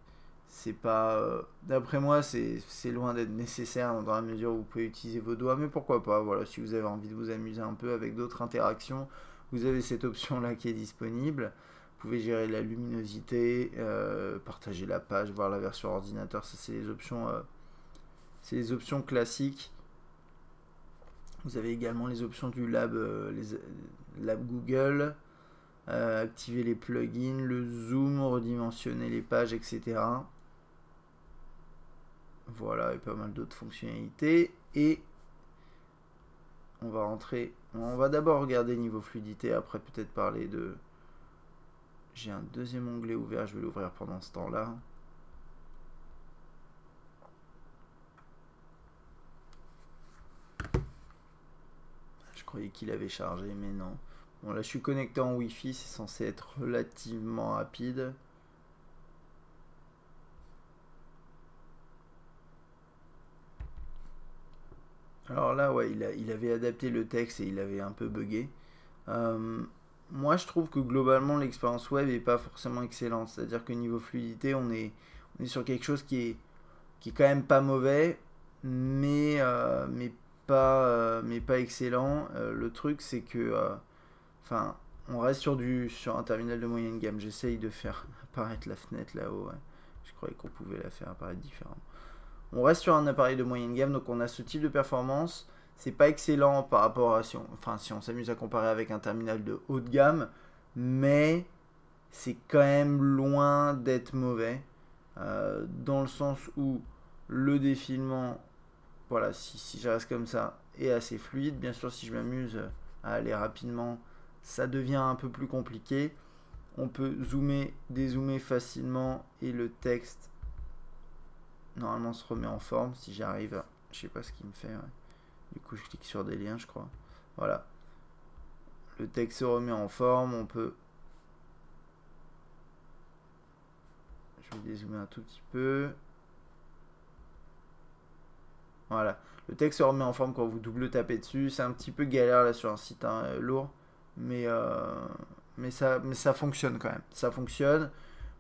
c'est pas d'après moi c'est loin d'être nécessaire dans la mesure où vous pouvez utiliser vos doigts, mais pourquoi pas, voilà, si vous avez envie de vous amuser un peu avec d'autres interactions, vous avez cette option là qui est disponible. Vous pouvez gérer la luminosité, partager la page, voir la version ordinateur. Ça, c'est les options classiques. Vous avez également les options du lab Google, activer les plugins, le zoom, redimensionner les pages, etc. Voilà, et pas mal d'autres fonctionnalités. Et on va d'abord regarder niveau fluidité, après peut-être parler de... J'ai un deuxième onglet ouvert, je vais l'ouvrir pendant ce temps-là. Je croyais qu'il avait chargé, mais non. Bon, là je suis connecté en Wi-Fi, c'est censé être relativement rapide. Alors là, ouais, il avait adapté le texte et il avait un peu bugué. moi je trouve que globalement l'expérience web est pas forcément excellente. C'est-à-dire que niveau fluidité, on est sur quelque chose qui est quand même pas mauvais, mais pas excellent. Le truc c'est que, enfin, on reste sur un terminal de moyenne gamme. J'essaye de faire apparaître la fenêtre là-haut. Ouais. Je croyais qu'on pouvait la faire apparaître différemment. On reste sur un appareil de moyenne gamme, donc on a ce type de performance. C'est pas excellent par rapport à si on s'amuse à comparer avec un terminal de haut de gamme, mais c'est quand même loin d'être mauvais, dans le sens où le défilement, voilà, si je reste comme ça, est assez fluide. Bien sûr, si je m'amuse à aller rapidement, ça devient un peu plus compliqué. On peut zoomer, dézoomer facilement et le texte normalement se remet en forme si j'arrive. Je sais pas ce qu'il me fait. Ouais. Du coup, je clique sur des liens, je crois. Voilà. Le texte se remet en forme. On peut. Je vais dézoomer un tout petit peu. Voilà. Le texte se remet en forme quand vous double tapez dessus. C'est un petit peu galère là sur un site lourd. Mais ça fonctionne quand même. Ça fonctionne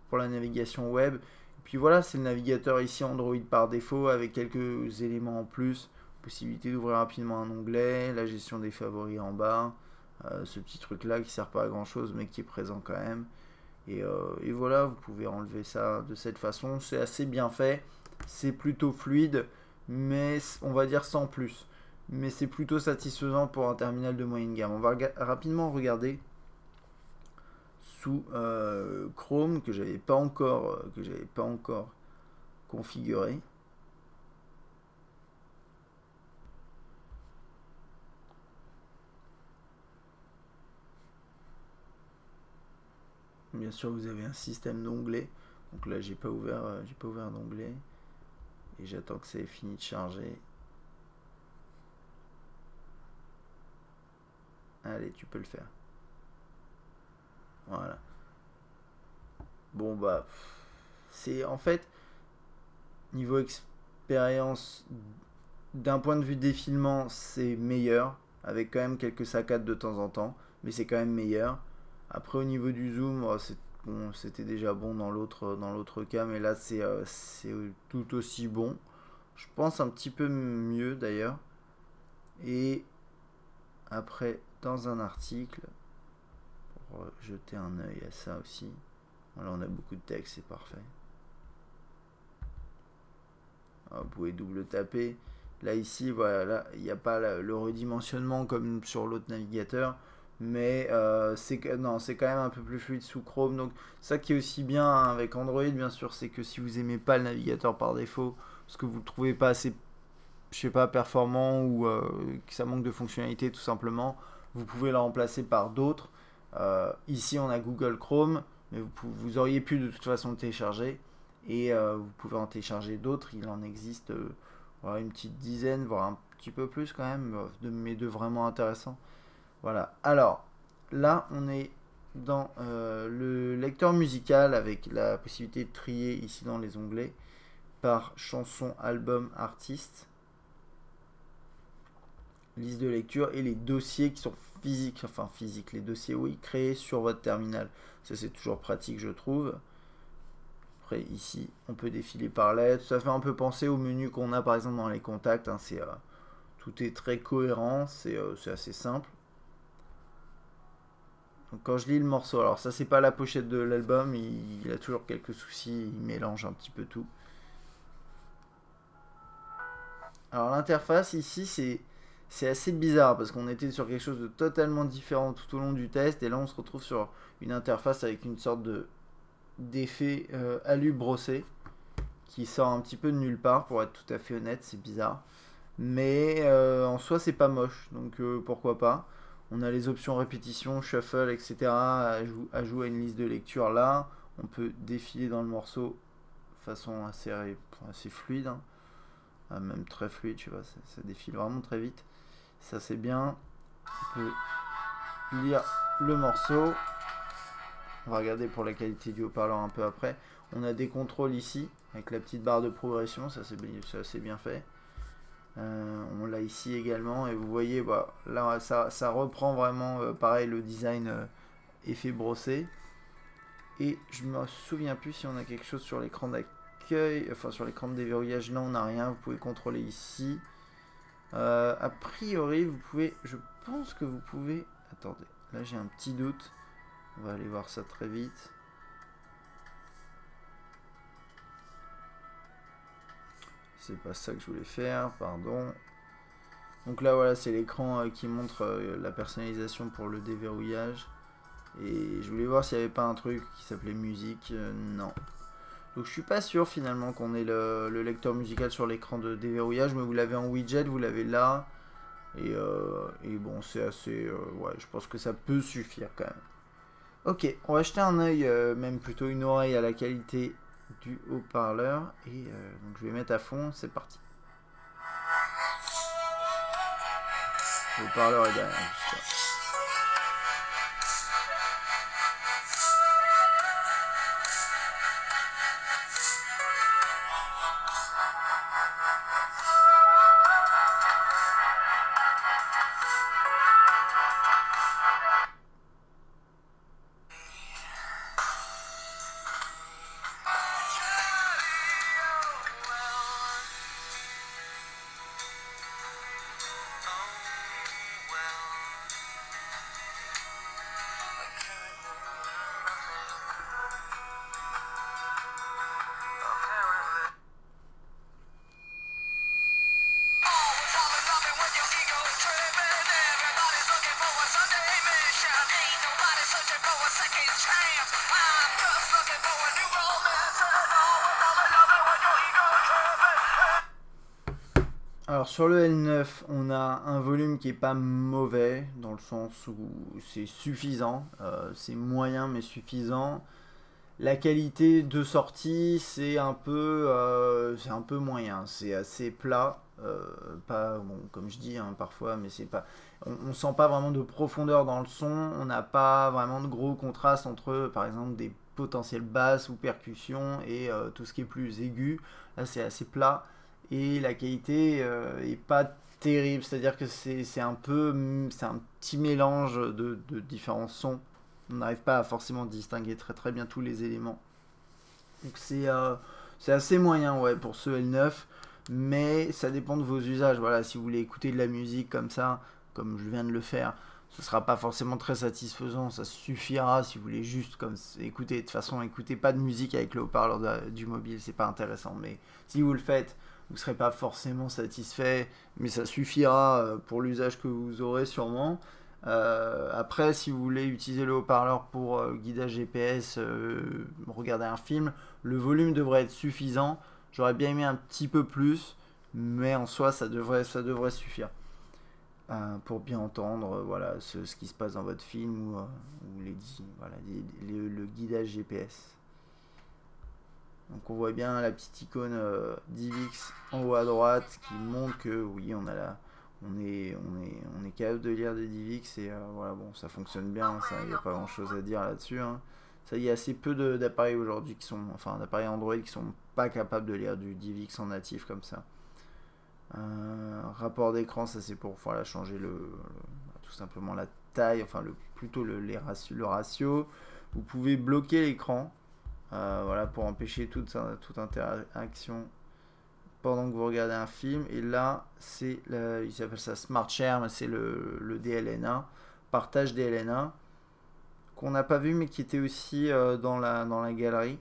pour la navigation web. Et puis voilà, c'est le navigateur ici Android par défaut avec quelques éléments en plus. Possibilité d'ouvrir rapidement un onglet, la gestion des favoris en bas. Ce petit truc là qui sert pas à grand chose mais qui est présent quand même. Et voilà, vous pouvez enlever ça de cette façon. C'est assez bien fait. C'est plutôt fluide, mais on va dire sans plus. Mais c'est plutôt satisfaisant pour un terminal de moyenne gamme. On va rapidement regarder sous Chrome que j'avais pas encore configuré. Bien sûr, vous avez un système d'onglets. Donc là, j'ai pas ouvert d'onglet et j'attends que ça ait fini de charger. Allez, tu peux le faire. Voilà. Bon bah, c'est en fait niveau expérience d'un point de vue défilement, c'est meilleur avec quand même quelques saccades de temps en temps, mais c'est quand même meilleur. Après au niveau du zoom, c'était déjà bon dans l'autre cas, mais là c'est tout aussi bon. Je pense un petit peu mieux d'ailleurs. Et après dans un article, pour jeter un œil à ça aussi. Voilà, on a beaucoup de texte, c'est parfait. Alors, vous pouvez double taper. Là ici, voilà, il n'y a pas le redimensionnement comme sur l'autre navigateur, mais c'est quand même un peu plus fluide sous Chrome. Donc ça qui est aussi bien avec Android, bien sûr, c'est que si vous aimez pas le navigateur par défaut, parce que vous le trouvez pas assez, je sais pas, performant ou que ça manque de fonctionnalité tout simplement, vous pouvez le remplacer par d'autres. Ici, on a Google Chrome, mais vous auriez pu de toute façon le télécharger. Et vous pouvez en télécharger d'autres. Il en existe voilà, une petite dizaine, voire un petit peu plus quand même, mais de vraiment intéressants. Voilà. Alors, là, on est dans le lecteur musical avec la possibilité de trier ici dans les onglets par chanson, album, artiste, liste de lecture et les dossiers qui sont physiques, enfin physiques, les dossiers oui, créés sur votre terminal. Ça c'est toujours pratique je trouve. Après ici on peut défiler par lettres, ça fait un peu penser au menu qu'on a par exemple dans les contacts, hein. Tout est très cohérent, c'est assez simple. Donc quand je lis le morceau, alors ça c'est pas la pochette de l'album, il a toujours quelques soucis, il mélange un petit peu tout. Alors l'interface ici c'est assez bizarre parce qu'on était sur quelque chose de totalement différent tout au long du test et là on se retrouve sur une interface avec une sorte d'effet alu brossé qui sort un petit peu de nulle part pour être tout à fait honnête, c'est bizarre. Mais en soi c'est pas moche donc pourquoi pas. On a les options répétition, shuffle, etc. Ajout à une liste de lecture là. On peut défiler dans le morceau de façon assez fluide. Hein. Même très fluide, tu vois, ça défile vraiment très vite. Ça c'est bien. On peut lire le morceau. On va regarder pour la qualité du haut-parleur un peu après. On a des contrôles ici avec la petite barre de progression, ça c'est assez bien fait. On l'a ici également et vous voyez bah, là ça reprend vraiment pareil le design effet brossé. Et je me souviens plus si on a quelque chose sur l'écran d'accueil, enfin sur l'écran de déverrouillage. Là on n'a rien, vous pouvez contrôler ici. A priori vous pouvez, je pense que vous pouvez, attendez, là j'ai un petit doute, on va aller voir ça très vite. C'est pas ça que je voulais faire, pardon. Donc là voilà, c'est l'écran qui montre la personnalisation pour le déverrouillage. Et je voulais voir s'il n'y avait pas un truc qui s'appelait musique, non. Donc je suis pas sûr finalement qu'on ait le lecteur musical sur l'écran de déverrouillage, mais vous l'avez en widget, vous l'avez là. Et bon, c'est assez... ouais, je pense que ça peut suffire quand même. Ok, on va jeter un œil, même plutôt une oreille à la qualité du haut-parleur. Et donc je vais mettre à fond, c'est parti. Le haut-parleur est derrière, juste là. Alors sur le L9, on a un volume qui est pas mauvais, dans le sens où c'est suffisant, c'est moyen mais suffisant. La qualité de sortie, c'est un peu moyen, c'est assez plat, pas bon, comme je dis hein, parfois, mais c'est pas, on sent pas vraiment de profondeur dans le son, on n'a pas vraiment de gros contraste entre par exemple des potentielles basses ou percussions et tout ce qui est plus aigu. Là c'est assez plat et la qualité est pas terrible, c'est-à-dire que c'est un petit mélange de différents sons. On n'arrive pas à forcément distinguer très bien tous les éléments. Donc c'est assez moyen ouais, pour ce L9, mais ça dépend de vos usages. Voilà, si vous voulez écouter de la musique comme ça, comme je viens de le faire, ce sera pas forcément très satisfaisant. Ça suffira si vous voulez juste comme écouter. De toute façon, écoutez pas de musique avec le haut-parleur du mobile, c'est pas intéressant. Mais si vous le faites, vous ne serez pas forcément satisfait, mais ça suffira pour l'usage que vous aurez sûrement. Après, si vous voulez utiliser le haut-parleur pour guidage GPS, regarder un film, le volume devrait être suffisant. J'aurais bien aimé un petit peu plus, mais en soi, ça devrait suffire pour bien entendre voilà, ce qui se passe dans votre film ou voilà, le guidage GPS. Donc on voit bien la petite icône DivX en haut à droite qui montre que oui, on est capable de lire des DivX et voilà, bon, ça fonctionne bien, il n'y a pas grand chose à dire là-dessus. Hein. Ça, il y a assez peu d'appareils aujourd'hui qui sont, enfin d'appareils Android qui sont pas capables de lire du DivX en natif comme ça. Rapport d'écran, ça c'est pour voilà, changer tout simplement la taille, enfin plutôt le ratio. Vous pouvez bloquer l'écran. Voilà, pour empêcher toute interaction pendant que vous regardez un film. Et là, il s'appelle ça Smart Share, mais c'est le DLNA, partage DLNA, qu'on n'a pas vu, mais qui était aussi dans la galerie.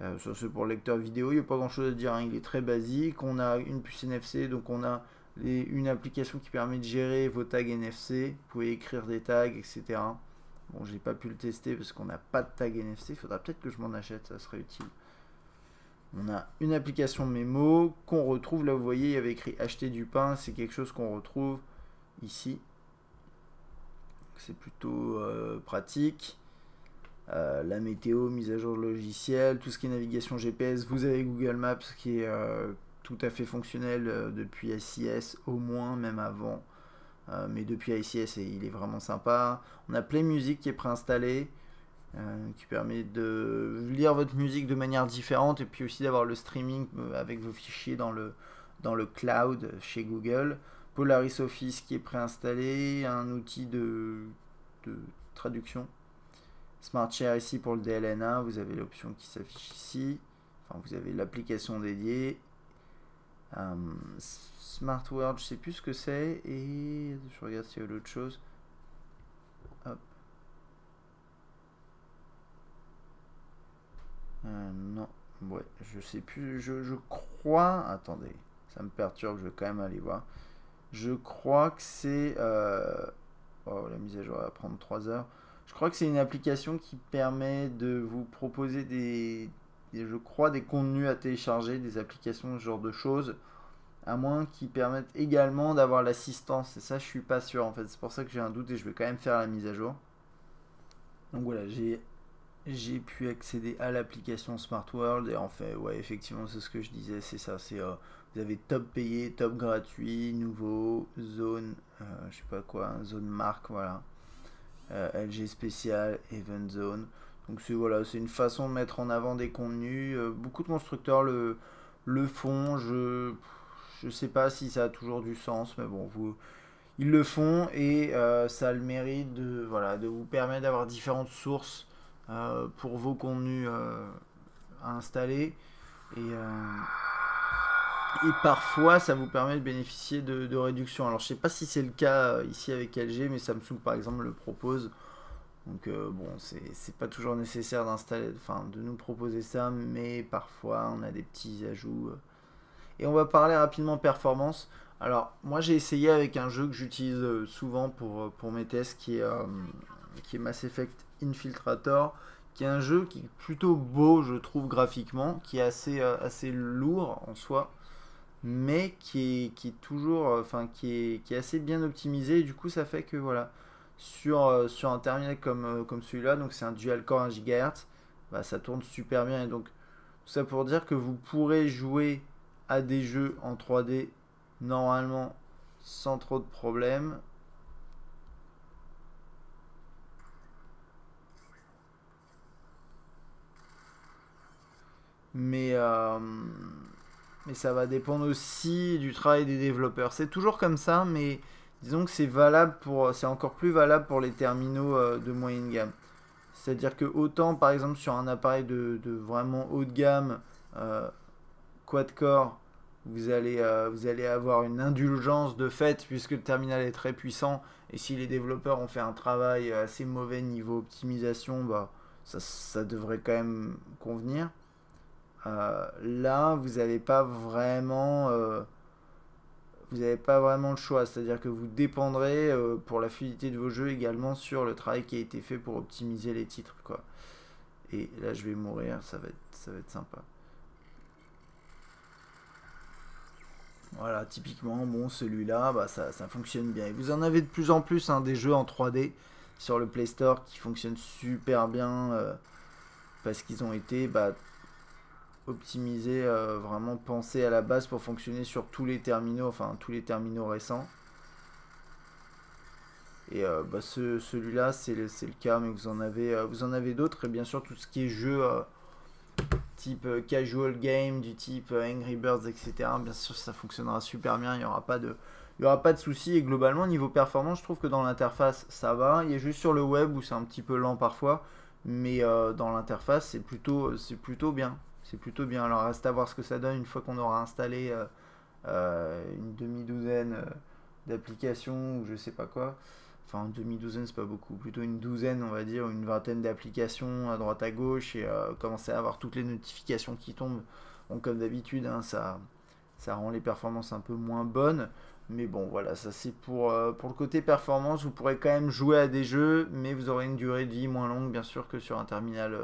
Ça, c'est pour le lecteur vidéo, il n'y a pas grand chose à dire, hein. Il est très basique. On a une puce NFC, donc on a une application qui permet de gérer vos tags NFC. Vous pouvez écrire des tags, etc. Bon, j'ai pas pu le tester parce qu'on n'a pas de tag NFC. Il faudra peut-être que je m'en achète, ça serait utile. On a une application mémo qu'on retrouve. Là, vous voyez, il y avait écrit acheter du pain. C'est quelque chose qu'on retrouve ici. C'est plutôt pratique. La météo, mise à jour de logiciel, tout ce qui est navigation GPS. Vous avez Google Maps qui est tout à fait fonctionnel depuis SIS, au moins, même avant. Mais depuis ICS il est vraiment sympa. On a Play Music qui est préinstallé, qui permet de lire votre musique de manière différente et puis aussi d'avoir le streaming avec vos fichiers dans le cloud chez Google. Polaris Office qui est préinstallé, un outil de traduction Smart Share ici pour le DLNA, vous avez l'option qui s'affiche ici. Enfin, vous avez l'application dédiée. Smart World, je sais plus ce que c'est. Et je regarde s'il y a d'autres choses. Hop. Non, ouais, je sais plus. Je crois. Attendez, ça me perturbe. Je vais quand même aller voir. Je crois que c'est. Oh, la mise à jour va prendre 3 heures. Je crois que c'est une application qui permet de vous proposer je crois, des contenus à télécharger, des applications, ce genre de choses, à moins qu'ils permettent également d'avoir l'assistance. Et ça, je suis pas sûr en fait. C'est pour ça que j'ai un doute et je vais quand même faire la mise à jour. Donc voilà, j'ai pu accéder à l'application Smart World et en fait, ouais, effectivement, c'est ce que je disais, c'est ça. C'est vous avez top payé, top gratuit, nouveau, zone, je sais pas quoi, zone marque, voilà. LG spécial, Event Zone. Donc c'est voilà, c'est une façon de mettre en avant des contenus. Beaucoup de constructeurs le font. Je sais pas si ça a toujours du sens, mais bon, ils le font et ça a le mérite de, voilà, de vous permettre d'avoir différentes sources pour vos contenus à installer. Et parfois, ça vous permet de bénéficier de réductions. Alors, je sais pas si c'est le cas ici avec LG, mais Samsung, par exemple, le propose. Donc, bon, c'est pas toujours nécessaire d'installer, enfin, de nous proposer ça, mais parfois, on a des petits ajouts. Et on va parler rapidement performance. Alors, moi, j'ai essayé avec un jeu que j'utilise souvent pour mes tests, qui est Mass Effect Infiltrator, qui est un jeu qui est plutôt beau, je trouve, graphiquement, qui est assez lourd en soi, mais qui est toujours, enfin, qui est assez bien optimisé. Et du coup, ça fait que voilà, sur un terminal comme celui-là, donc c'est un dual core 1 GHz, bah, ça tourne super bien. Et donc, tout ça pour dire que vous pourrez jouer à des jeux en 3D normalement sans trop de problèmes. Mais ça va dépendre aussi du travail des développeurs. C'est toujours comme ça, mais disons que c'est encore plus valable pour les terminaux de moyenne gamme. C'est-à-dire que autant par exemple sur un appareil de vraiment haut de gamme, quad-core, vous allez avoir une indulgence de fait puisque le terminal est très puissant et si les développeurs ont fait un travail assez mauvais niveau optimisation, bah, ça devrait quand même convenir. Là, vous n'avez pas vraiment le choix, c'est-à-dire que vous dépendrez pour la fluidité de vos jeux également sur le travail qui a été fait pour optimiser les titres, quoi. Et là, je vais mourir, ça va être sympa. Voilà, typiquement, bon, celui-là, bah, ça fonctionne bien. Et vous en avez de plus en plus hein, des jeux en 3D sur le Play Store qui fonctionnent super bien parce qu'ils ont été optimisés, vraiment pensés à la base pour fonctionner sur tous les terminaux, enfin tous les terminaux récents. Et celui-là, c'est le cas, mais vous en avez d'autres. Et bien sûr, tout ce qui est jeu type casual game, du type Angry Birds, etc. Bien sûr, ça fonctionnera super bien. Il n'y aura pas de soucis. Et globalement, niveau performance, je trouve que dans l'interface, ça va. Il y a juste sur le web où c'est un petit peu lent parfois. Mais dans l'interface, c'est plutôt bien. C'est plutôt bien. Alors, reste à voir ce que ça donne une fois qu'on aura installé une demi-douzaine d'applications ou je sais pas quoi. Enfin, une demi-douzaine, c'est pas beaucoup. Plutôt une douzaine, on va dire, une vingtaine d'applications à droite à gauche et commencer à avoir toutes les notifications qui tombent. Bon, comme d'habitude, hein, ça rend les performances un peu moins bonnes. Mais bon, voilà, ça c'est pour le côté performance. Vous pourrez quand même jouer à des jeux, mais vous aurez une durée de vie moins longue, bien sûr, que sur un terminal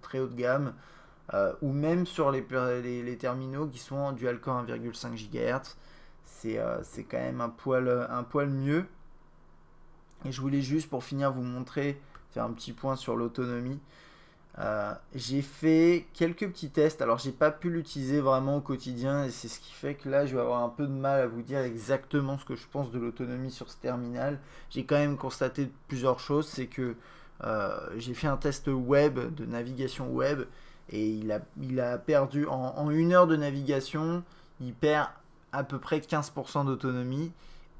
très haut de gamme. Ou même sur les terminaux qui sont en dual core 1,5 GHz. C'est quand même un poil mieux. Et je voulais juste pour finir vous montrer, faire un petit point sur l'autonomie. J'ai fait quelques petits tests, alors j'ai pas pu l'utiliser vraiment au quotidien et c'est ce qui fait que là je vais avoir un peu de mal à vous dire exactement ce que je pense de l'autonomie sur ce terminal. J'ai quand même constaté plusieurs choses, c'est que j'ai fait un test web, de navigation web, et il a perdu en 1 heure de navigation, il perd à peu près 15% d'autonomie.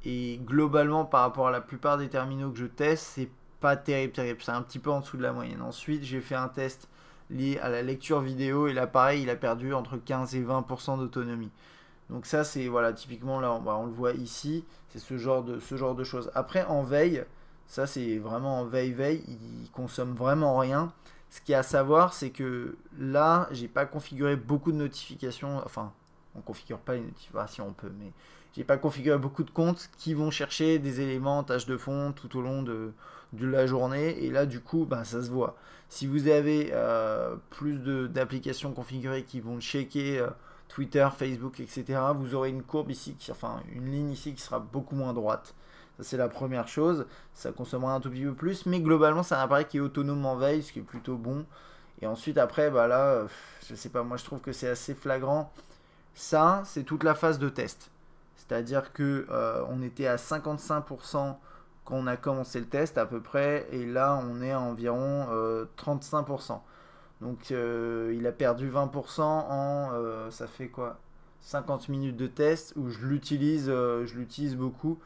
Et globalement, par rapport à la plupart des terminaux que je teste, c'est pas terrible, terrible. C'est un petit peu en dessous de la moyenne. Ensuite, j'ai fait un test lié à la lecture vidéo et là, pareil, il a perdu entre 15 et 20% d'autonomie. Donc ça, c'est, voilà, typiquement, là, on le voit ici, c'est ce genre de choses. Après, en veille, ça, c'est vraiment en veille, il consomme vraiment rien. Ce qu'il y a à savoir, c'est que là, j'ai pas configuré beaucoup de notifications, enfin, on configure pas les notifications, on peut, mais j'ai pas configuré beaucoup de comptes qui vont chercher des éléments en tâche de fond tout au long de la journée, et là, du coup, bah, ça se voit. Si vous avez plus d'applications configurées qui vont checker Twitter, Facebook, etc., vous aurez une courbe ici, enfin une ligne ici qui sera beaucoup moins droite. Ça, c'est la première chose. Ça consommera un tout petit peu plus, mais globalement, c'est un appareil qui est autonome en veille, ce qui est plutôt bon. Et ensuite, après, bah là, je sais pas, moi je trouve que c'est assez flagrant. Ça, c'est toute la phase de test. C'est-à-dire que on était à 55% quand on a commencé le test à peu près, et là, on est à environ 35%. Donc il a perdu 20% en, ça fait quoi, 50 minutes de test où je l'utilise beaucoup.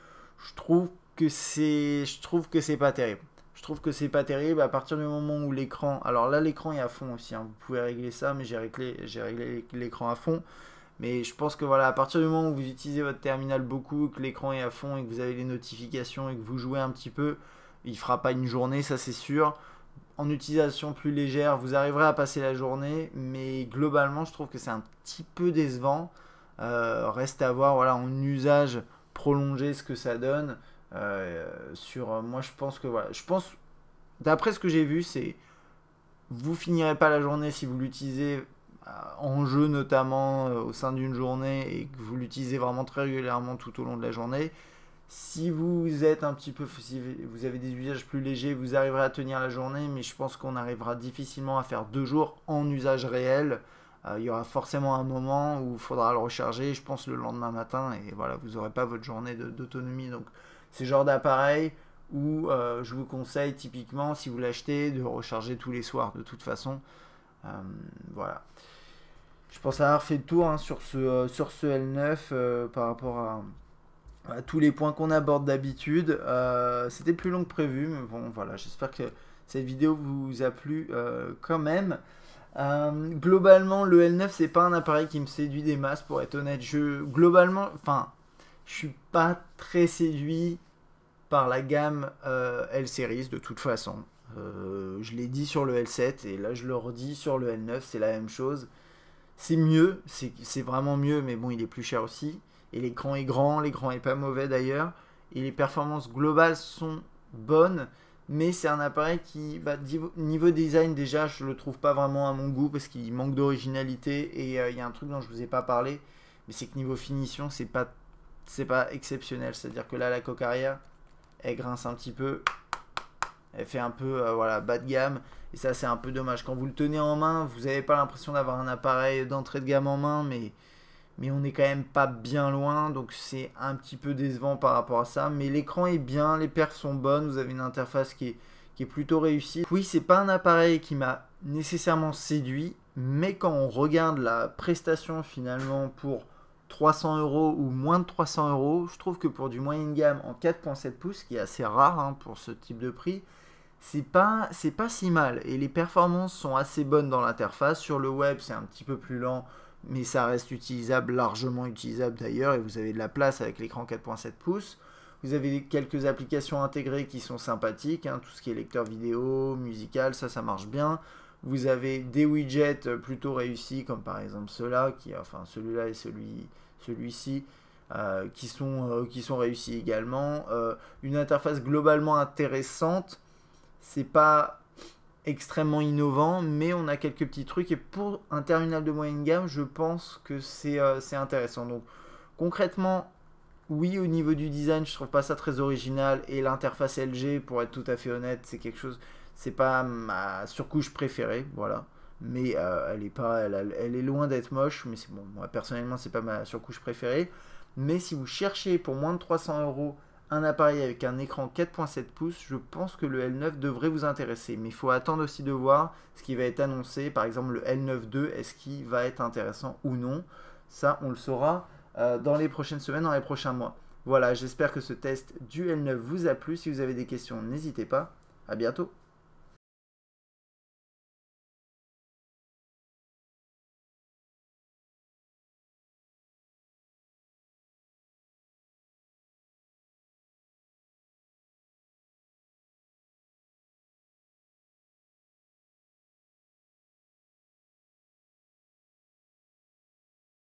Je trouve que c'est pas terrible. Je trouve que c'est pas terrible à partir du moment où l'écran, alors là l'écran est à fond aussi, hein, vous pouvez régler ça, mais j'ai réglé l'écran à fond. Mais je pense que voilà, à partir du moment où vous utilisez votre terminal beaucoup, que l'écran est à fond et que vous avez les notifications et que vous jouez un petit peu, il fera pas une journée, ça c'est sûr. En utilisation plus légère, vous arriverez à passer la journée, mais globalement, je trouve que c'est un petit peu décevant. Reste à voir, voilà, en usage prolongé, ce que ça donne. Moi, je pense que voilà, d'après ce que j'ai vu, c'est vous finirez pas la journée si vous l'utilisez en jeu notamment au sein d'une journée et que vous l'utilisez vraiment très régulièrement tout au long de la journée. Si vous êtes un petit peu, si vous avez des usages plus légers, vous arriverez à tenir la journée, mais je pense qu'on arrivera difficilement à faire 2 jours en usage réel. Il y aura forcément un moment où il faudra le recharger, je pense le lendemain matin, et voilà, vous n'aurez pas votre journée d'autonomie. Donc c'est le genre d'appareil où je vous conseille typiquement, si vous l'achetez, de recharger tous les soirs de toute façon. Voilà. Je pense avoir fait le tour hein, sur ce L9 par rapport à tous les points qu'on aborde d'habitude. C'était plus long que prévu, mais bon, voilà, j'espère que cette vidéo vous a plu quand même. Globalement, le L9, c'est pas un appareil qui me séduit des masses, pour être honnête. Globalement, enfin, je suis pas très séduit par la gamme L-Series de toute façon. Je l'ai dit sur le L7 et là je le redis sur le L9, c'est la même chose. C'est mieux, c'est vraiment mieux, mais bon, il est plus cher aussi. Et l'écran est grand, l'écran est pas mauvais d'ailleurs. Et les performances globales sont bonnes. Mais c'est un appareil qui, niveau design déjà, je le trouve pas vraiment à mon goût parce qu'il manque d'originalité. Et il y a un truc dont je vous ai pas parlé, mais c'est que niveau finition, c'est pas exceptionnel. C'est-à-dire que là, la coque arrière, elle grince un petit peu. Elle fait un peu voilà, bas de gamme. Et ça, c'est un peu dommage. Quand vous le tenez en main, vous n'avez pas l'impression d'avoir un appareil d'entrée de gamme en main, mais on n'est quand même pas bien loin, donc c'est un petit peu décevant par rapport à ça. Mais l'écran est bien, les perfs sont bonnes, vous avez une interface qui est plutôt réussie. Oui, c'est pas un appareil qui m'a nécessairement séduit, mais quand on regarde la prestation finalement pour 300 € ou moins de 300 €, je trouve que pour du moyenne gamme en 4.7 pouces, qui est assez rare hein, pour ce type de prix, c'est pas si mal. Et les performances sont assez bonnes dans l'interface. Sur le web, c'est un petit peu plus lent, mais ça reste utilisable, largement utilisable d'ailleurs, et vous avez de la place avec l'écran 4.7 pouces. Vous avez quelques applications intégrées qui sont sympathiques, hein, tout ce qui est lecteur vidéo, musical, ça marche bien. Vous avez des widgets plutôt réussis, comme par exemple celui-là et celui-ci, qui sont réussis également. Une interface globalement intéressante, c'est pas extrêmement innovant, mais on a quelques petits trucs, et pour un terminal de moyenne gamme, je pense que c'est intéressant. Donc concrètement, oui, au niveau du design, je trouve pas ça très original, et l'interface LG, pour être tout à fait honnête, c'est quelque chose, c'est pas ma surcouche préférée, voilà. Mais elle est loin d'être moche, mais c'est bon, moi personnellement, c'est pas ma surcouche préférée. Mais si vous cherchez pour moins de 300 € un appareil avec un écran 4.7 pouces, je pense que le L9 devrait vous intéresser. Mais il faut attendre aussi de voir ce qui va être annoncé. Par exemple, le L9 II, est-ce qu'il va être intéressant ou non? Ça, on le saura dans les prochaines semaines, dans les prochains mois. Voilà, j'espère que ce test du L9 vous a plu. Si vous avez des questions, n'hésitez pas. À bientôt.